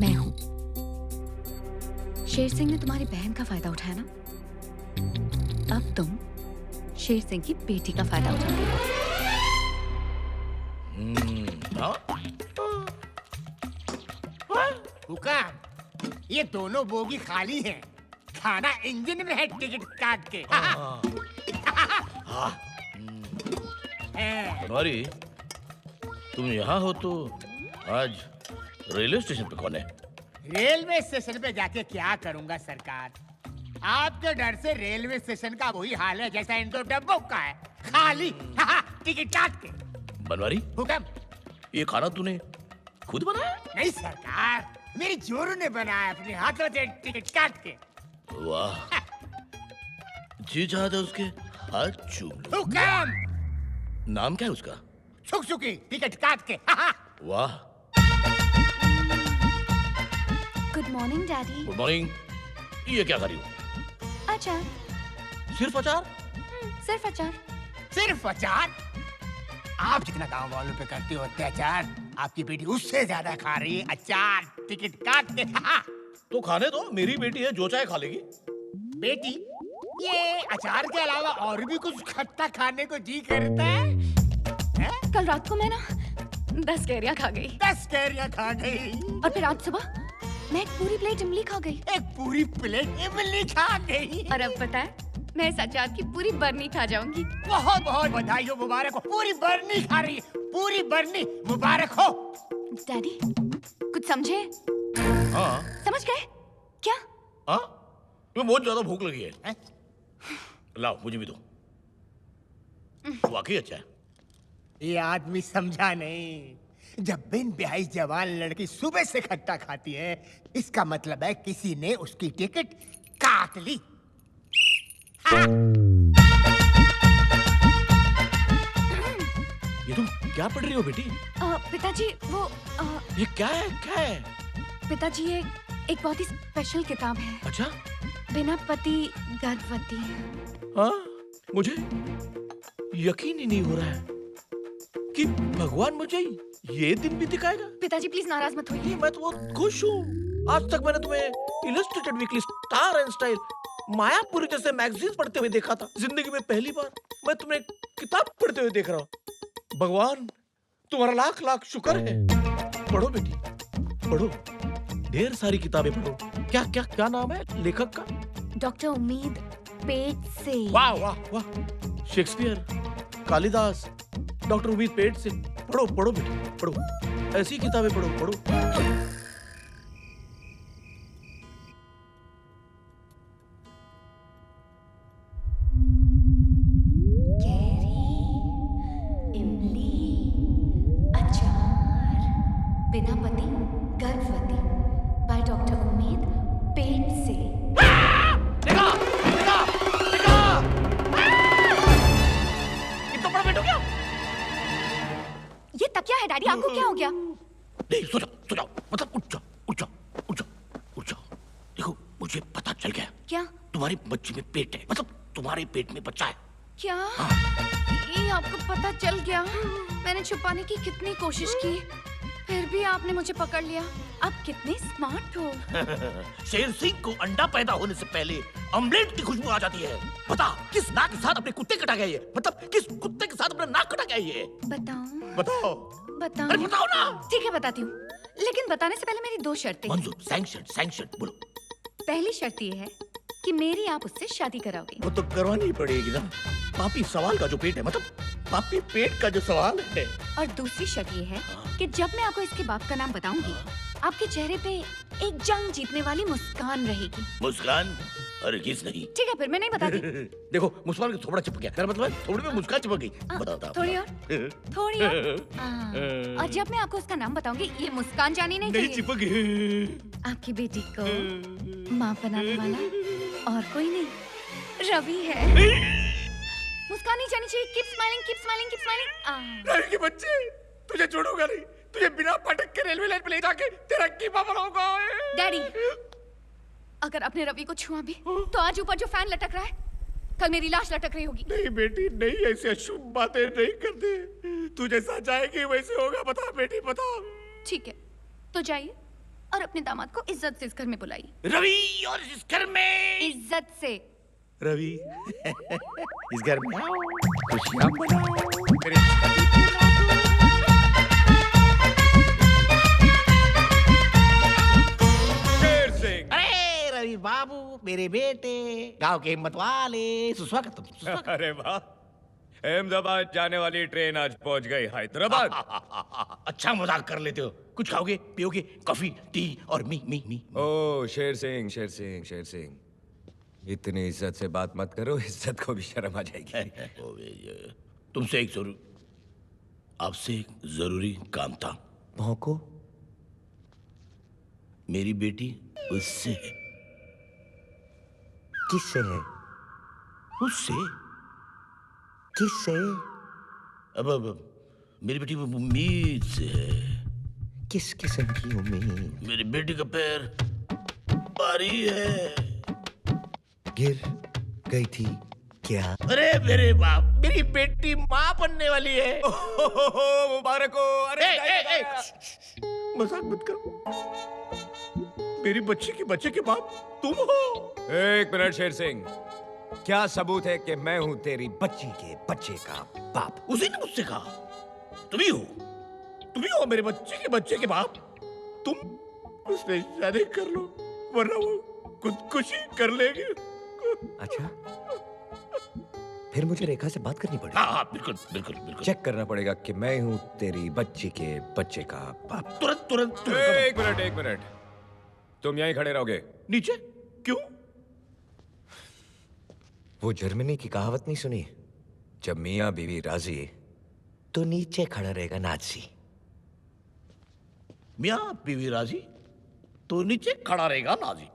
मैं हूं। शेर सिंह ने तुम्हारी बहन का फायदा उठाया ना, अब तुम शेर सिंह की बेटी का फायदा उठाओगे। हुक्म, ये दोनों बोगी खाली हैं। खाना इंजन में है, टिकट काट के। बनवारी, तुम यहाँ हो तो आज रेलवे स्टेशन पे कौन है? रेलवे स्टेशन पे जाके क्या करूंगा सरकार? आपके डर से रेलवे स्टेशन का वही हाल है जैसा इन दो डब्बों का है, खाली। टिकट काट के। बनवारी, हुक्म, ये खाना तूने खुद बनाया? नहीं सरकार, मेरी जोरू ने बनाया अपने हाथों से, टिकट काट के। वाह, जी चाहता उसके हाथ चूम लो। हुक्म, नाम क्या है उसका? सुकी, टिकट काट के। वाह। Good morning daddy. Good morning. ये क्या कर रही हो? अचार। सिर्फ अचार? सिर्फ अचार। सिर्फ अचार? आप जितना गांव वालों पे करते हो अत्याचार, आपकी बेटी उससे ज्यादा खा रही है अचार, टिकट काट के। तो खाने दो, मेरी बेटी है, जो चाहे खा लेगी। बेटी, ये अचार के अलावा और भी कुछ खट्टा खाने को जी करता है? कल रात को मैं ना 10 कैरियां खा गई। 10 कैरियां खा गई? और फिर आज सुबह मैं एक पूरी प्लेट इमली खा गई। एक पूरी प्लेट इमली खा गई? और अब पता है, मैं इस अचार की पूरी बरनी खा जाऊंगी। बहुत बहुत बधाई हो, मुबारक हो। पूरी बरनी खा रही है, पूरी बरनी, मुबारक हो। डैडी, कुछ समझे? हाँ। समझ गए? क्या? हाँ, तुम्हें बहुत ज्यादा भूख लगी है? लाओ, मुझे भी दो। वाकई अच्छा है। ये आदमी समझा नहीं। जब बिन ब्याही जवान लड़की सुबह से खट्टा खाती है, इसका मतलब है किसी ने उसकी टिकट काट ली। ये तुम क्या पढ़ रही हो बेटी? पिताजी, वो ये क्या है? क्या है? पिताजी, ये एक बहुत ही स्पेशल किताब है। अच्छा? बिना पति गर्भवती। हाँ, मुझे यकीन ही नहीं हो रहा है कि भगवान मुझे ये दिन भी दिखाएगा। पिताजी प्लीज नाराज मत होइए। मैं तो बहुत खुश हूँ। आज तक मैंने तुम्हें illustrated weekly, star and style, Mayapuri जैसे मैगजीन पढ़ते हुए देखा था। जिंदगी में पहली बार मैं तुम्हें किताब पढ़ते हुए देख रहा हूँ। भगवान, तुम्हारा लाख लाख शुक्र है। पढ़ो बेटी, पढ़ो, ढेर सारी किताबें पढ़ो। क्या क्या क्या नाम है लेखक का? डॉक्टर उम्मीद पेट से। वाह वाह वाह, शेक्सपियर, कालिदास, डॉक्टर उम्मीद पेट से। पढ़ो पढ़ो बेटी, पढ़ो, ऐसी किताबें पढ़ो, पढ़ो। बिना पति गर्भवती बाय डॉक्टर उम्मीद पेट से। देखा, देखा, देखा। कितना बड़ा पेट हो गया? ये तकिया है डैडी, आपको क्या हो गया? नहीं, सो जाओ, मतलब उठ जाओ, उठ जाओ, उठ जाओ, उठ जाओ। देखो, मुझे पता चल गया। क्या? तुम्हारी बच्ची में पेट है, मतलब तुम्हारे पेट में बच्चा है। क्या? ये आपको पता चल गया? मैंने छुपाने की कितनी कोशिश की, फिर भी आपने मुझे पकड़ लिया। आप कितने स्मार्ट हो। शेर सिंह को अंडा पैदा होने से पहले ऑमलेट की खुशबू आ जाती है। बता, किस नाक के साथ अपने कुत्ते कटा गया ये? मतलब किस कुत्ते के साथ अपना नाक कटा गया ये? बताऊं? बताओ। बताऊं? अरे बताओ ना। ठीक है, बताती हूँ। लेकिन बताने से पहले मेरी 2 शर्तें हैं। मंजूर, सैंक्शन बोलो। पहली शर्त ये है कि मेरी आप उससे शादी कराओगे। वो तो करवानी पड़ेगी ना। पापी सवाल का जो पेट है, मतलब पापी पेट का जो सवाल है। और दूसरी शर्त ये है कि जब मैं आपको इसके बाप का नाम बताऊंगी, आपके चेहरे पे एक जंग जीतने वाली मुस्कान रहेगी। मुस्कान? अरे किस नहीं। ठीक है, फिर मैं नहीं बताती। देखो मुस्कान का थोड़ा चिपक गया, मेरा मतलब थोड़ी में मुस्कान चिपक गई। बताता थोड़ी और। और जब मैं आपको उसका नाम बताऊंगी, ये मुस्कान जानी नहीं चाहिए। चिपक गई। आपकी बेटी को माँ बनाने वाला और कोई नहीं, रवि है। मुस्कान नहीं जानी चाहिए। Keep smiling, keep smiling, keep smiling. Ravi के बच्चे, तुझे छोड़ूंगा नहीं। तुझे बिना पटक के रेलवे लाइन पे ले जाके तेरा कीमा बनाऊंगा। डैडी, अगर अपने रवि को छुआ भी तो आज ऊपर जो फैन लटक रहा है, कल मेरी लाश लटक रही होगी। नहीं बेटी नहीं, ऐसी अशुभ बातें नहीं करते। तू जैसा चाहेगी वैसे होगा। बता बेटी बता। ठीक है, तो जाइए और अपने दामाद को इज्जत से इस घर में बुलाइए। रवि, और इस घर में इज्जत से। रवि इस घर में आओ, खुशियां मनाओ, मेरे शेर सिंह। अरे रवि बाबू, मेरे बेटे, गांव के हिम्मत वाले, सुस्वागतम। अरे वाह, अहमदाबाद जाने वाली ट्रेन आज पहुंच गई हैदराबाद। अच्छा मजाक कर लेते हो। कुछ खाओगे पियोगे? कॉफी, टी और मी। ओ शेर सिंह, इतनी इज्जत से बात मत करो, इज्जत को भी शर्म आ जाएगी। तुमसे आपसे एक जरूरी काम था। भौंको। मेरी बेटी उससे है। किससे है? उससे। किससे? अब मेरी बेटी उम्मीद से है। किस किस्म की उम्मीद? मेरी बेटी का पैर भारी है। गिर गई थी क्या? अरे मेरे बाप, मेरी बेटी माँ बनने वाली है। मुबारक हो। अरे मजाक मत करो। मेरी बच्ची के बच्चे के बाप तुम हो। एक मिनट शेर सिंह, क्या सबूत है कि मैं हूं तेरी बच्ची के बच्चे का बाप? उसी ने मुझसे कहा तुम ही हो मेरे बच्चे के बाप। तुम उससे शादी कर लो, वरना वो खुदकुशी कर लेगी। अच्छा, फिर मुझे रेखा से बात करनी पड़ेगी। हाँ, बिल्कुल। चेक करना पड़ेगा कि मैं हूं तेरी बच्ची के बच्चे का बाप। तुरंत। एक मिनट, तुम यहीं खड़े रहोगे। नीचे क्यों? वो जर्मनी की कहावत नहीं सुनी? जब मियाँ बीवी राजी तो नीचे खड़ा रहेगा नाजी। मियाँ बीवी राजी तो नीचे खड़ा रहेगा नाजी।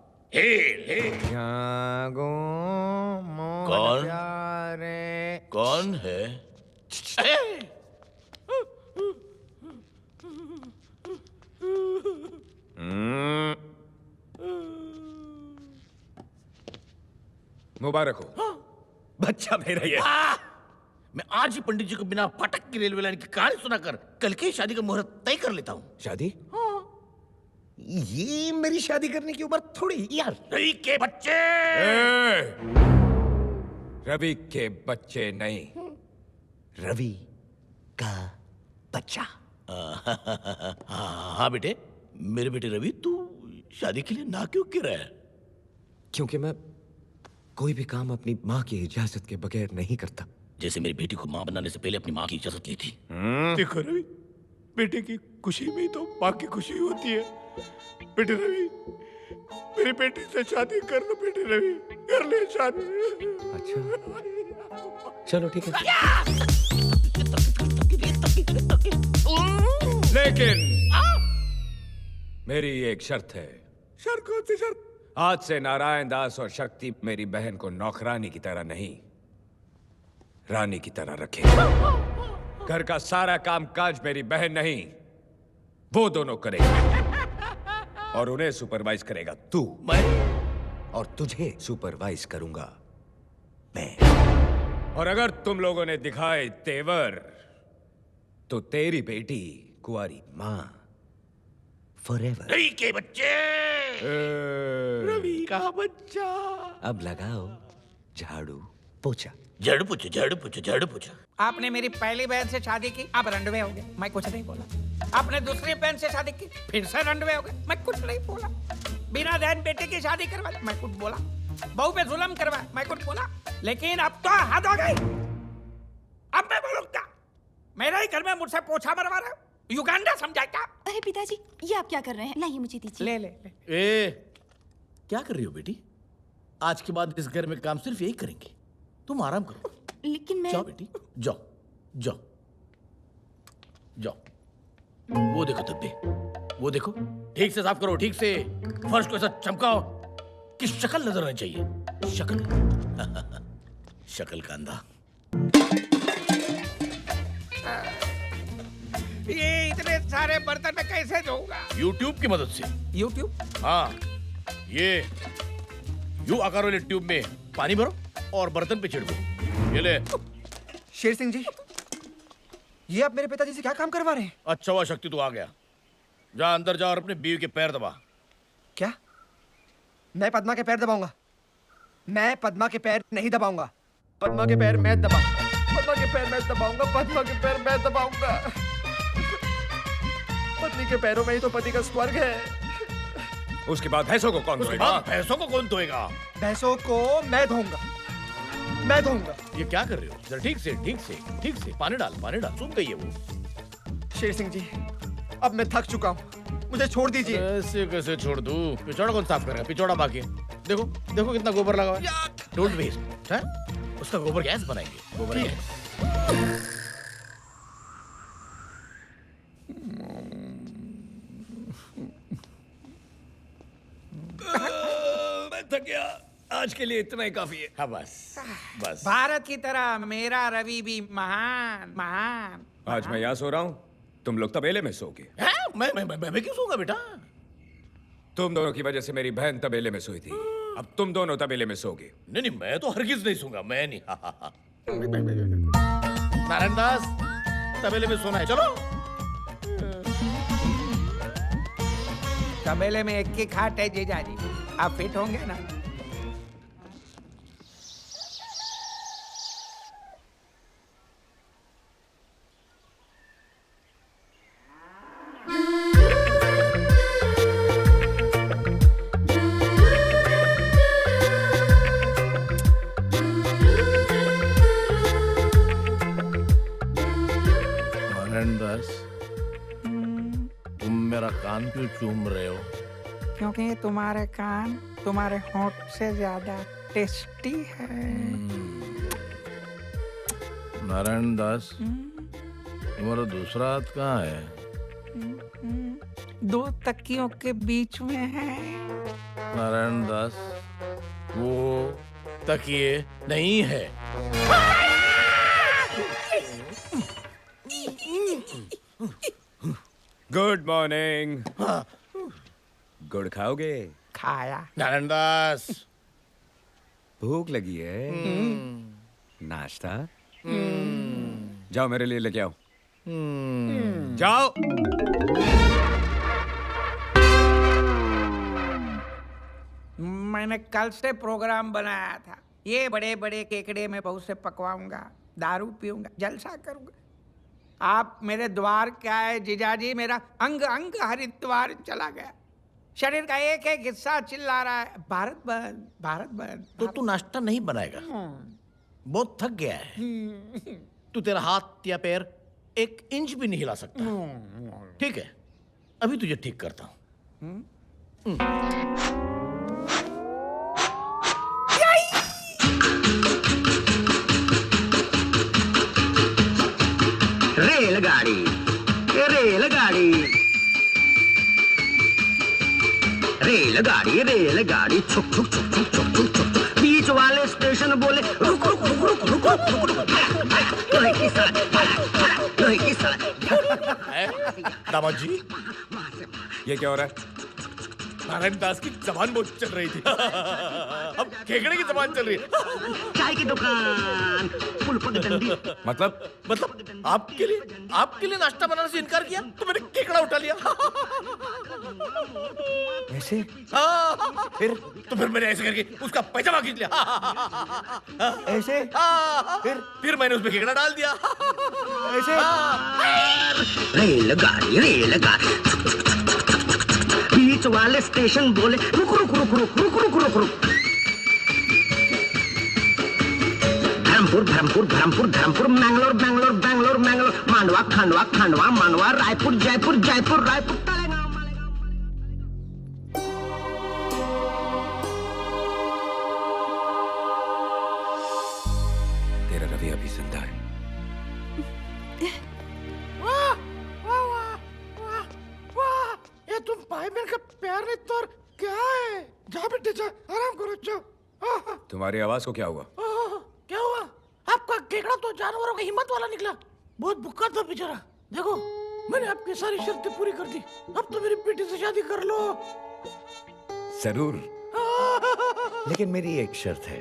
कौन है? मुबारक हो। बच्चा मेरा ये। मैं आज ही पंडित जी को बिना फाटक की रेलवे लाइन की कहानी सुनाकर कल की शादी का मुहूर्त तय कर लेता हूँ। शादी? ये मेरी शादी करने की उम्र थोड़ी यार। रवि के बच्चे। रवि के बच्चे नहीं, रवि का बच्चा। हाँ बेटे, मेरे बेटे रवि, तू शादी के लिए ना क्यों कह रहा है? क्योंकि मैं कोई भी काम अपनी माँ की इजाजत के बगैर नहीं करता। जैसे मेरी बेटी को माँ बनाने से पहले अपनी माँ की इजाजत ली थी। देखो रवि, बेटे की खुशी में तो माँ की खुशी होती है। बेटे रवि, मेरी बेटी से शादी कर लो। बेटे रवि, कर ले शादी। अच्छा चलो ठीक है। लेकिन मेरी एक शर्त है। शर्त कौन सी शर्त? आज से नारायण दास और शक्ति मेरी बहन को नौकरानी की तरह नहीं, रानी की तरह रखे। घर का सारा काम काज मेरी बहन नहीं, वो दोनों करेंगे। और उन्हें सुपरवाइज करेगा तू। मैं? और तुझे सुपरवाइज करूंगा मैं। और अगर तुम लोगों ने दिखाए तेवर, तो तेरी बेटी कुंवारी मां फॉरएवर। रवि के बच्चे। रवि का बच्चा। अब लगाओ झाड़ू पोछा। झाड़ू पोछा। आपने मेरी पहली बहन से शादी की, आप रंडवे हो गए। मैं कुछ नहीं बोला। आपने दूसरी बहन से शादी की, फिर से रंडवे हो गए। मैं कुछ नहीं बोला। बिना बहन बेटे की शादी करवा ली, मैं कुछ बोला। बहू पे जुल्म करवाया, मैं कुछ बोला। लेकिन अब तो हद हो गई। अब मैं बोलूंगा, मेरे ही घर में मुझसे पोछा मरवा रहे हो। युगांडा समझा क्या? अरे पिताजी, ये आप क्या कर रहे हैं? लाइए मुझे दीजिए। ले ले ले। ए, क्या कर रही हो बेटी? आज के बाद इस घर में काम सिर्फ यही करेंगे। तुम आराम करो। लेकिन मैं... जाओ बेटी, जाओ जाओ जाओ। वो देखो धब्बे, वो देखो। ठीक से साफ करो, ठीक से। फर्श को ऐसा चमकाओ कि शक्ल नजर आनी चाहिए। शक्ल शक्ल का अंधा। ये इतने सारे बर्तन में कैसे धोऊंगा? YouTube की मदद से। YouTube? हाँ, ये यू आकार वाले ट्यूब में पानी भरो और बर्तन पे छिड़को। ये ले। शेर सिंह जी, ये आप मेरे पिताजी से क्या काम करवा रहे हैं? अच्छा हुआ शक्ति तू आ गया। जा अंदर जा और अपने बीवी के पैर दबा। क्या? मैं पद्मा के पैर दबाऊंगा? मैं पद्मा के पैर नहीं दबाऊंगा। पद्मा के पैर मैं दबाऊंगा। पद्मा के पैर मैं दबाऊंगा। पद्मा के पैर मैं दबाऊंगा। पत्नी के पैरों में ही तो पति का स्वर्ग है। उसके बाद भैंसों को कौन धोएगा? भैंसों को कौन धोएगा? भैंसों को मैं धोऊंगा। मैं धोऊंगा। ये क्या कर रहे हो? जरा ठीक से, ठीक से, ठीक से। पानी डाल, पानी डाल। सुन गई है वो। शेर सिंह जी, अब मैं थक चुका हूँ, मुझे छोड़ दीजिए। ऐसे कैसे छोड़ दूं? पिछौड़ा कौन साफ करेगा? पिछौड़ा बाकी है। देखो, देखो कितना गोबर लगा हुआ है। Don't waste. हैं? उसका गोबर गैस बनाएंगे। गोबर गैस। मैं थक गया। आज के लिए इतना ही काफी है। हाँ बस, बस। भारत की तरह मेरा रवि भी महान महान। आज मैं यहाँ सो रहा हूँ, तुम लोग तबेले में सोगे। मैं क्यों सोऊंगा बेटा? तुम दोनों की वजह से मेरी बहन तबेले में सोई थी। अब तुम दोनों तबेले में सोगे। नहीं नहीं, मैं तो हरगिज नहीं सोऊंगा। मैं नहीं। नारायण दास, तबेले में सोना है। चलो। तबेले में एक की खाट है जीजाजी, आप फिट होंगे ना? नारायण दास, तुम मेरा कान क्यों चूम रहे हो? क्योंकि तुम्हारे कान तुम्हारे होंठ से ज्यादा टेस्टी है। नारायण दास, तुम्हारा दूसरा हाथ कहाँ है? दो तकियों के बीच में है। नारायण दास, वो तकिए नहीं है। Good morning. गुड़ खाओगे? खाया। नारायण दास, भूख लगी है? नाश्ता? जाओ मेरे लिए लेके आओ। जाओ। मैंने कल से प्रोग्राम बनाया था। ये बड़े बड़े केकड़े में बहू से पकवाऊंगा, दारू पीऊंगा, जलसा करूंगा। आप मेरे द्वार क्या है जीजाजी? मेरा अंग अंग हरिद्वार चला गया। शरीर का एक एक हिस्सा चिल्ला रहा है, भारत बंद, भारत बंद। तो तू नाश्ता नहीं बनाएगा? बहुत थक गया है। तू तेरा हाथ या पैर 1 इंच भी नहीं हिला सकता। ठीक है, अभी तुझे ठीक करता हूं। रेलगाड़ी, रेलगाड़ी, रेलगाड़ी, रेलगाड़ी, छुक छुक छुक छुक छुक छुक छुक। बीच वाले स्टेशन बोले रुक रुक रुक रुक रुक रुक रुक। लोहे की सड़क, लोहे की सड़क। दामाद जी, ये क्या हो रहा है? नारायण दास की जबान बहुत चल रही थी। अब केकड़े की जबान चल रही है। चाय की दुकान, पुल पगडंडी। मतलब आपके लिए नाश्ता बनाने से इनकार किया तो मैंने केकड़ा उठा लिया। ऐसे? फिर मैंने ऐसे करके उसका पैजामा खींच लिया। ऐसे? फिर मैंने उसमें केकड़ा डाल दिया। ऐसे? रेलगाड़ी रेलगाड़ी बीच वाले स्टेशन बोले रुक रुक रुक रुक रुक रुक रुक रुक धर्मपुर धर्मपुर धर्मपुर धर्मपुर मैंगलोर बैंगलोर बैंगलोर मैंगलोर मांडवा खांडवा खांडवा मांडवा रायपुर जयपुर जयपुर रायपुर तेरा रवि अभी जिंदा है। वाह वाह वाह वाह वाह, ये तुम भाई बहन का प्यार नहीं तो और क्या है? जा बेटे जा, आराम करो जाओ। तुम्हारी आवाज को क्या हुआ? क्या हुआ? आपका केकड़ा तो जानवरों की हिम्मत वाला निकला। बहुत भूखा था बेचारा। देखो मैंने आपकी सारी शर्तें पूरी कर दी। अब तो मेरी बेटी से शादी कर लो। जरूर, लेकिन मेरी एक शर्त है।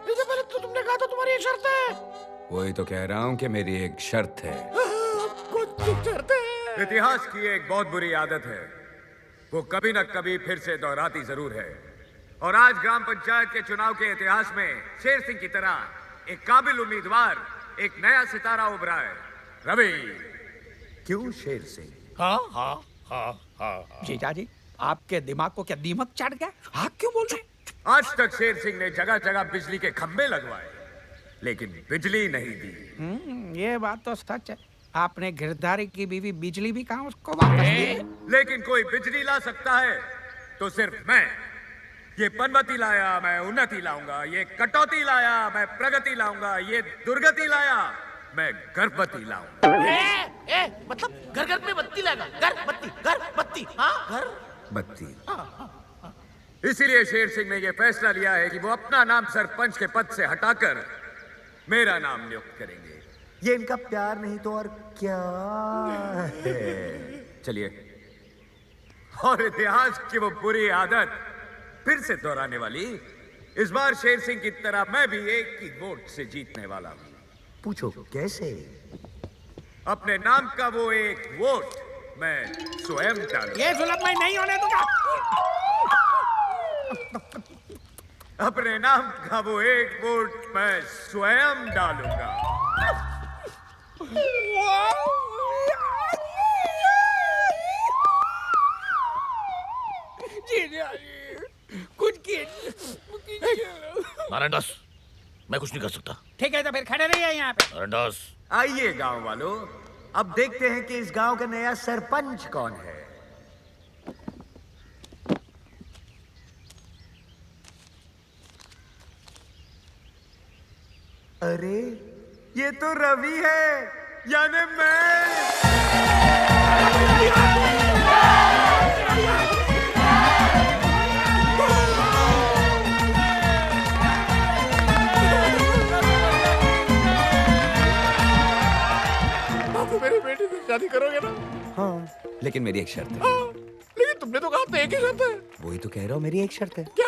इससे पहले तो तुमने कहा था तुम्हारी एक शर्त है। वही तो कह रहा हूँ कि मेरी एक शर्त है। कुछ शर्त है। इतिहास की एक बहुत बुरी आदत है, वो कभी न कभी फिर से दोहराती जरूर है। और आज ग्राम पंचायत के चुनाव के इतिहास में शेर सिंह की तरह एक काबिल उम्मीदवार, एक नया सितारा उभरा है। रवि। क्यों शेर सिंह? हाँ हाँ हाँ हाँ जीजा जी, आपके दिमाग को क्या दीमक चढ़ गया? हाँ क्यों बोल रहे? आज तक शेर सिंह ने जगह जगह बिजली के खंभे लगवाए, लेकिन बिजली नहीं दी। ये बात तो सच है। आपने गिरधारी की बीवी बिजली भी कहा उसको वापस दी। लेकिन कोई बिजली ला सकता है तो सिर्फ मैं। ये पनवती लाया, मैं उन्नति लाऊंगा। ये कटौती लाया, मैं प्रगति लाऊंगा। ये दुर्गति लाया, मैं गर्भवती लाऊंगा। मतलब घर घर में बत्ती लगा। घर बत्ती हाँ घर बत्ती। इसीलिए शेर सिंह ने यह फैसला लिया है कि वो अपना नाम सरपंच के पद से हटाकर मेरा नाम नियुक्त करेंगे। ये इनका प्यार नहीं तो और क्या है? चलिए, और इतिहास की वो बुरी आदत फिर से दोहराने वाली, इस बार शेर सिंह की तरह मैं भी एक ही वोट से जीतने वाला हूं। पूछो कैसे? अपने नाम का वो एक वोट मैं स्वयं डालूंगा। ये जुल्म मैं नहीं होने दूंगा। अपने नाम का वो एक वोट मैं स्वयं डालूंगा। कुछ नारायणदास, मैं कुछ नहीं कर सकता। ठीक है तो फिर खड़े रहिए यहाँ पे। नारायणदास, आइए गांव वालों, अब देखते हैं कि इस गांव का नया सरपंच कौन है। अरे ये तो रवि है, यानी मेरी बेटी से शादी करोगे ना? हाँ, लेकिन मेरी एक शर्त है। लेकिन तुमने तो कहा था एक ही शर्त है। वही तो कह रहा हूँ, मेरी एक शर्त है। क्या?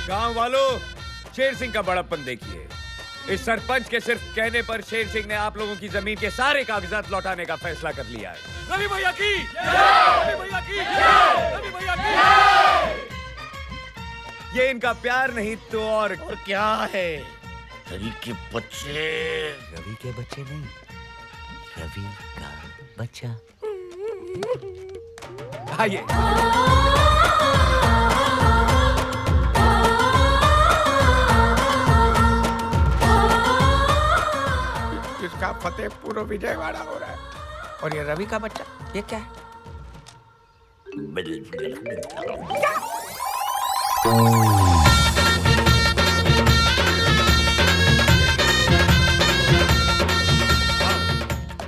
गांव वालों, शेर सिंह का बड़प्पन देखिए। इस सरपंच के सिर्फ कहने पर शेर सिंह ने आप लोगों की जमीन के सारे कागजात लौटाने का फैसला कर लिया है। रवि भैया की, रवि भैया की, रवि भैया की। ये इनका प्यार नहीं तो और क्या है? रवि के बच्चे। रवि के बच्चे नहीं, रवि का बच्चा। आइए। इसका फतेहपुर विजयवाड़ा हो रहा है। और ये रवि का बच्चा, ये क्या है?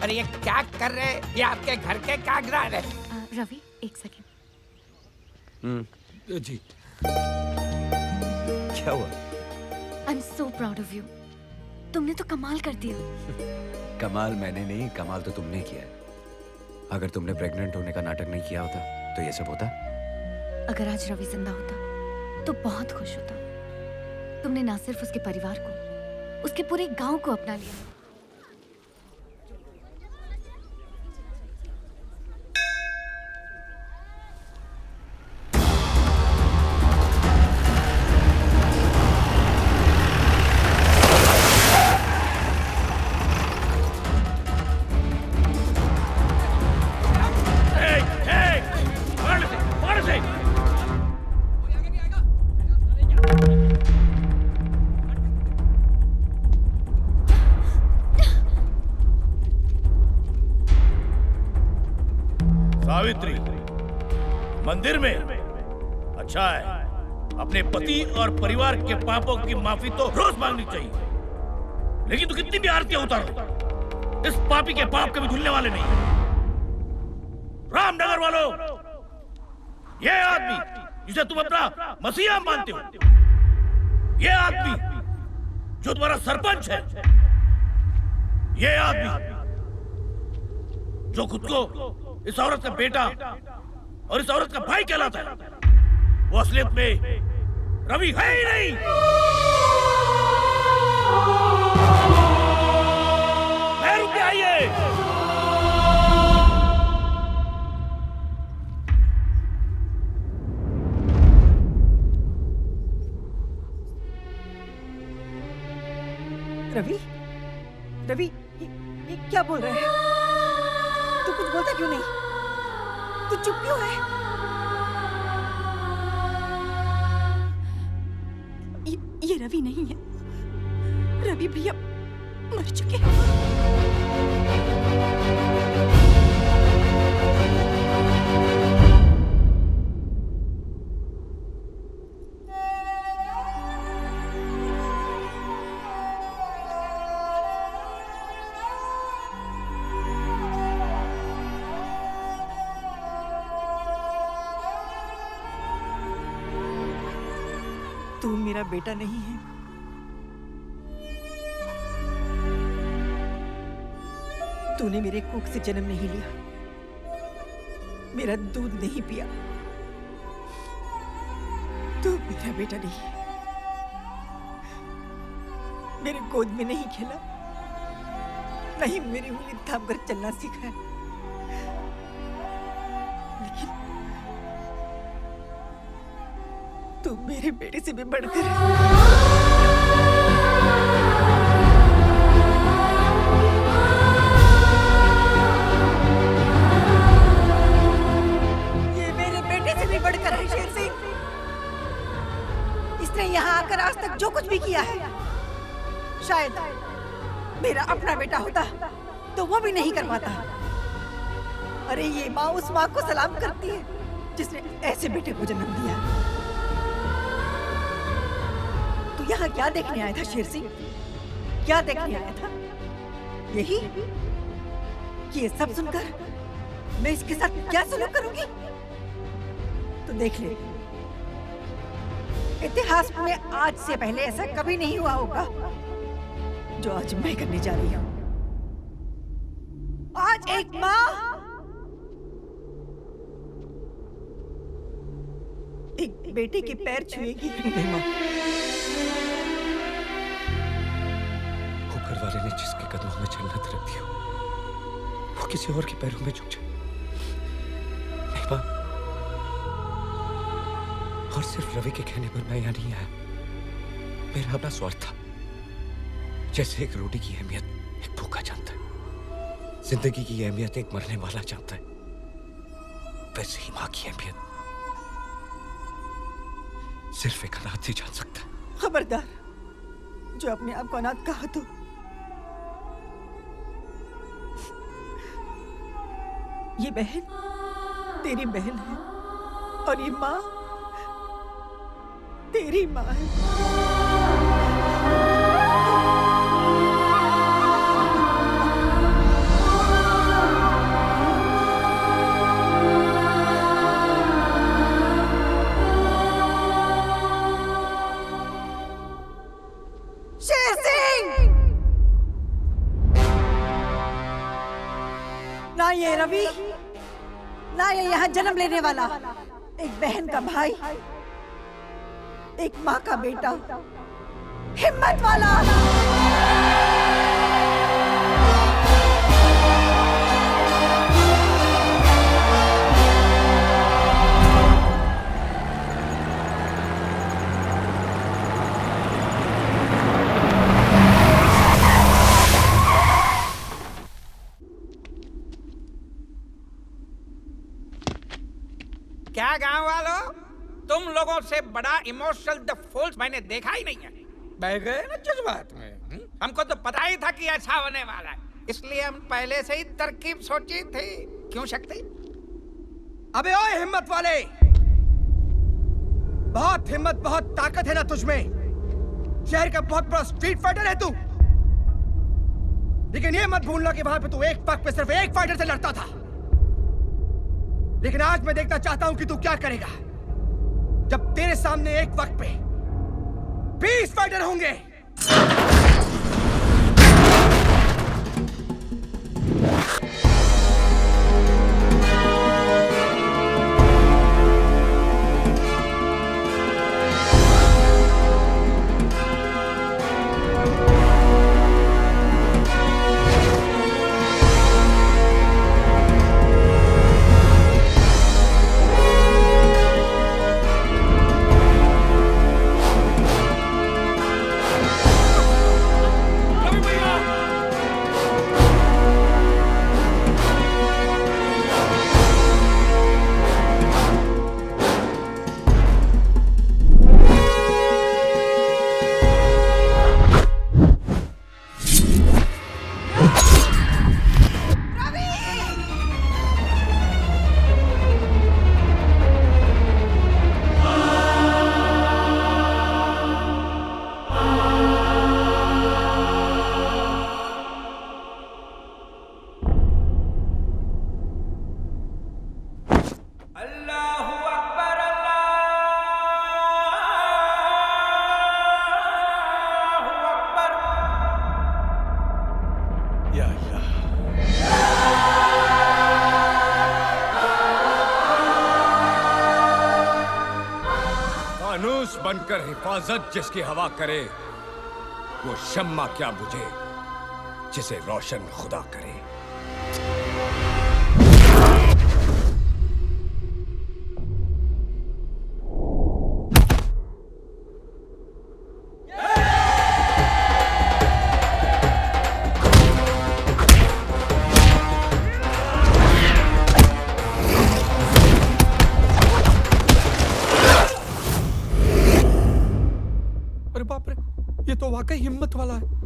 अरे ये क्या कर रहे हैं? ये आपके घर के कागजात है। रवि एक सेकंड। जी क्या हुआ? I am so proud of you. तुमने तो कमाल कर दिया। कमाल मैंने नहीं, कमाल तो तुमने किया है। अगर तुमने प्रेग्नेंट होने का नाटक नहीं किया होता तो ये सब होता। अगर आज रवि जिंदा होता तो बहुत खुश होता। तुमने ना सिर्फ उसके परिवार को, उसके पूरे गांव को अपना लिया। सावित्री मंदिर में? अच्छा है, अपने पति और परिवार के पापों की माफी तो रोज मांगनी चाहिए, लेकिन तू कितनी भी आरतियां उतार, इस पापी के पाप कभी धुलने वाले नहीं। रामनगर वालों, ये आदमी जिसे तुम अपना मसीहा मानते हो, ये आदमी जो तुम्हारा सरपंच है, ये आदमी जो खुद को इस औरत का बेटा और इस औरत का भाई कहलाता है, वो असलियत में रवि है ही नहीं। पैर पे आइए। रवि, रवि, ये क्या बोल रहा है? तू कुछ बोलता क्यों नहीं? तू चुप क्यों है? ये रवि नहीं है। रवि भैया मर चुके हैं। तू मेरा बेटा नहीं है। तूने मेरे कोख से जन्म नहीं लिया, मेरा दूध नहीं पिया, तू मेरा बेटा नहीं है। मेरे गोद में नहीं खेला, नहीं मेरी उंगली थाम कर चलना सीखा है, लेकिन तू मेरे बेटे से भी बढ़कर ये मेरे बेटे से भी बढ़कर है शेर सिंह। इसने यहाँ आकर आज तक जो कुछ भी किया है, शायद मेरा अपना बेटा होता तो वो भी नहीं कर पाता। अरे ये माँ उस माँ को सलाम करती है जिसने ऐसे बेटे को जन्म दिया। तू यहाँ क्या देखने आया था शेर सिंह? क्या देखने आया था? यही कि ये सब सुनकर मैं इसके साथ क्या सलूक करूंगी? तो देख ले, इतिहास में आज से पहले ऐसा कभी नहीं हुआ होगा जो आज मैं करने जा रही हूँ। आज एक माँ एक बेटे के पैर छुएगी। नहीं माँ, ऊपर वाले ने जिसके कदमों में चलना तरफ दिया, वो किसी और के पैरों में झुक जाए। नहीं माँ, और सिर्फ रवि के कहने पर मैं यहाँ नहीं आया। मेरा अपना स्वार्थ था। जैसे एक रोटी की अहमियत एक भूखा जानता है, जिंदगी की अहमियत एक मरने वाला जानता है, वैसे ही माँ की अहमियत सिर्फ एक अनाथ ही जान सकता है। खबरदार, जो अपने आप को अनाथ कहा तो ये बहन तेरी बहन है और ये माँ तेरी माँ है। शेर सिंह! ना ये रवि, ना ये यहाँ जन्म लेने वाला, एक बहन का भाई, एक माँ का बेटा, हिम्मत वाला। क्या गांव वालों, तुम लोगों से बड़ा इमोशनल द फूल्स मैंने देखा ही नहीं है। बह गए ना जज्बात में। हमको तो पता ही था कि ऐसा होने वाला है, इसलिए हम पहले से ही तरकीब सोची थी। क्यों शक्ति? अबे ओए हिम्मत वाले, बहुत हिम्मत बहुत ताकत है ना तुझमें। शहर का बहुत बड़ा स्ट्रीट फाइटर है तू, लेकिन ये मत भूलना कि वहां पे तू एक पग पे सिर्फ एक फाइटर से लड़ता था। लेकिन आज मैं देखना चाहता हूं कि तू क्या करेगा जब तेरे सामने एक वक्त पे 20 फाइटर होंगे। फानूस बनकर हिफाजत जिसकी हवा करे, वो शम्मा क्या बुझे जिसे रोशन खुदा करे। अरे बाप रे, ये तो वाकई हिम्मत वाला है।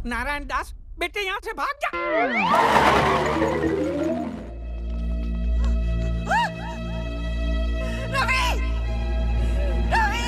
नारायण दास, बेटे यहाँ से भाग जा। रवि! रवि!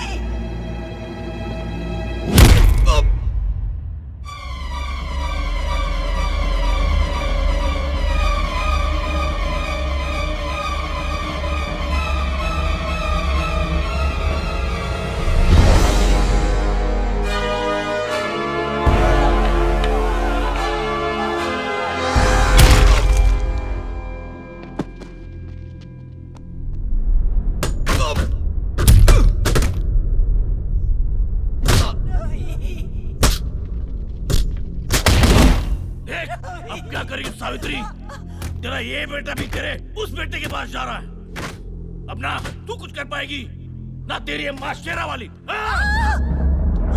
अब क्या करेगी सावित्री? तेरा ये बेटा भी तेरे उस बेटे के पास जा रहा है। अब ना तू कुछ कर पाएगी, ना तेरी अम्मा शेरा वाली। हाँ?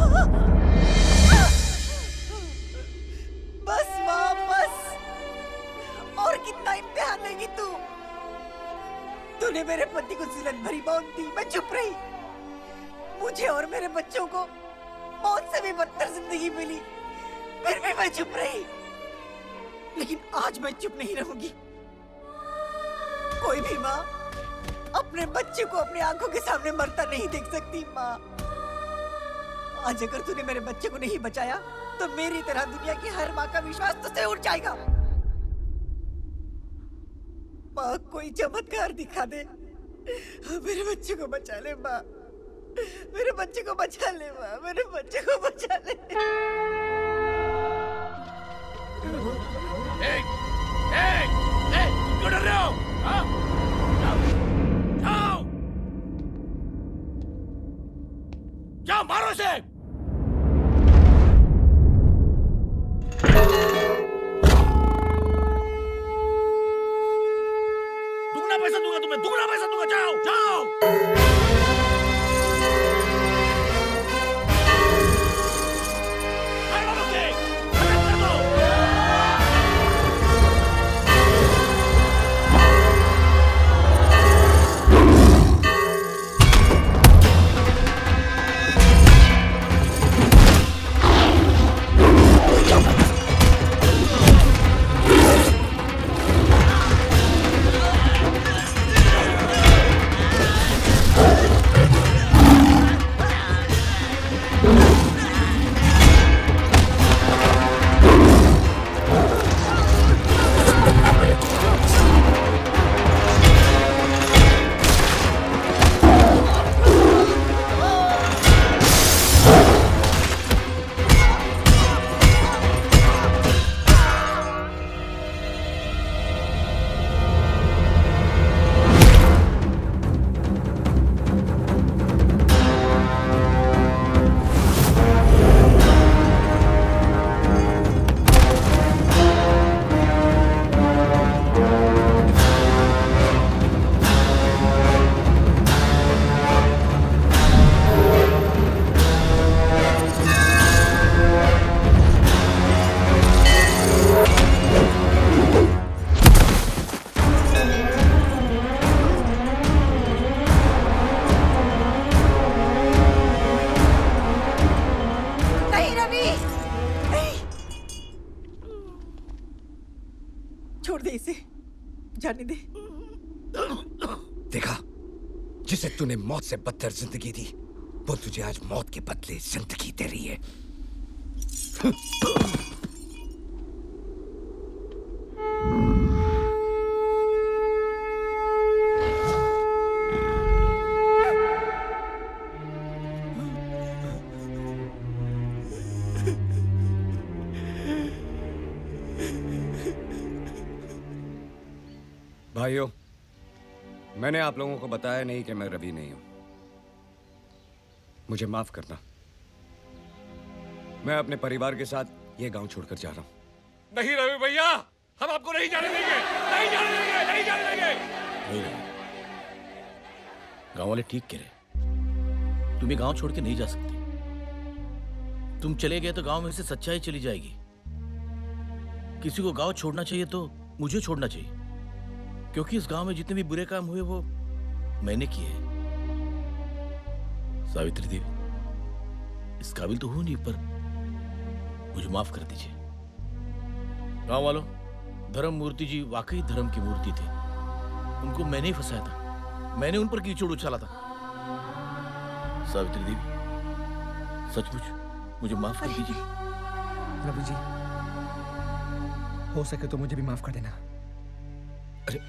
बस माँ बस। और कितना इम्तिहान लेगी तू? तूने मेरे पति को जिल्लत भरी मौत दी, मैं चुप रही। मुझे और मेरे बच्चों को मौत से भी बदतर जिंदगी मिली, फिर भी मैं चुप रही। लेकिन आज मैं चुप नहीं रहूंगी। कोई भी माँ अपने बच्चे को अपनी आंखों के सामने मरता नहीं देख सकती। माँ, आज अगर तूने मेरे बच्चे को नहीं बचाया तो मेरी तरह दुनिया की हर माँ का विश्वास तुझसे उठ जाएगा। माँ, कोई चमत्कार दिखा दे, मेरे बच्चे को बचा ले। माँ, मेरे बच्चे को बचा ले। माँ, मेरे बच्चे को बचा ले। क्यों डर रहे हो? हाँ? जाओ, जाओ, मारो से। दुगना पैसा दूंगा तुम्हें, दुगना पैसा दूंगा। जाओ जाओ। छोड़ दे इसे, जाने दे। देखा, जिसे तूने मौत से बदतर जिंदगी दी, वो तुझे आज मौत के बदले जिंदगी दे रही है। भाइयों, मैंने आप लोगों को बताया नहीं कि मैं रवि नहीं हूं। मुझे माफ करना। मैं अपने परिवार के साथ ये गांव छोड़कर जा रहा हूं। नहीं रवि भैया, हम आपको नहीं जाने देंगे, नहीं जाने देंगे, नहीं जाने देंगे। नहीं नहीं, गांव वाले ठीक कह रहे। तुम ये गांव छोड़ के नहीं जा सकते। तुम चले गए तो गांव में से सच्चाई चली जाएगी। किसी को गांव छोड़ना चाहिए तो मुझे छोड़ना चाहिए, क्योंकि इस गांव में जितने भी बुरे काम हुए वो मैंने किए हैं। सावित्री देवी, इस काबिल तो हूं नहीं, पर मुझे माफ कर दीजिए। गांव वालों, धर्म मूर्ति जी वाकई धर्म की मूर्ति थे। उनको मैंने ही फंसाया था, मैंने उन पर कीचड़ उछाला था। सावित्री देवी, सचमुच मुझे माफ कर दीजिए। रवि जी, हो सके तो मुझे भी माफ कर देना। अरे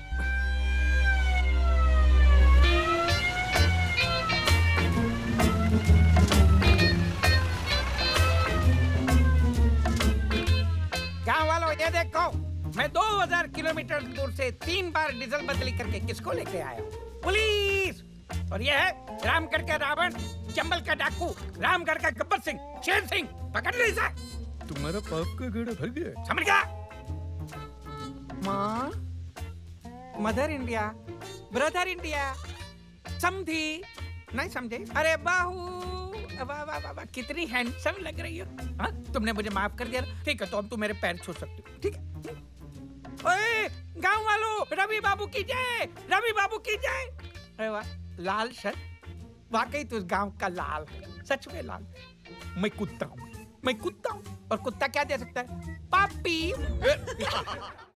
गांव वालों, ये देखो, मैं 2000 किलोमीटर दूर से 3 बार डीजल बदली करके किसको लेके आया हूँ? पुलिस। और ये है रामगढ़ का रावण, चंबल का डाकू, रामगढ़ का गब्बर सिंह, शेर सिंह। पकड़ लो इसे। तुम्हारा पाप का घड़ा भर गया। समझ गया? माँ, मदर इंडिया, ब्रदर इंडिया, समधी, नहीं समझे? अरे बाहू, वाह वाह वाह वाह, कितनी हैंडसम लग रही हो। हाँ, तुमने मुझे माफ कर दिया ना? ठीक है, तो अब तुम मेरे पैर छू सकते हो, ठीक है? ओए, गांव वालों, रवि बाबू की जय, रवि बाबू की जय। अरे वाह, लाल सर, वाकई तू इस गांव का लाल है, सच में लाल। मैं कुत्ता हूँ, मैं कुत्ता हूँ, और कुत्ता क्या दे सकता है? पापी।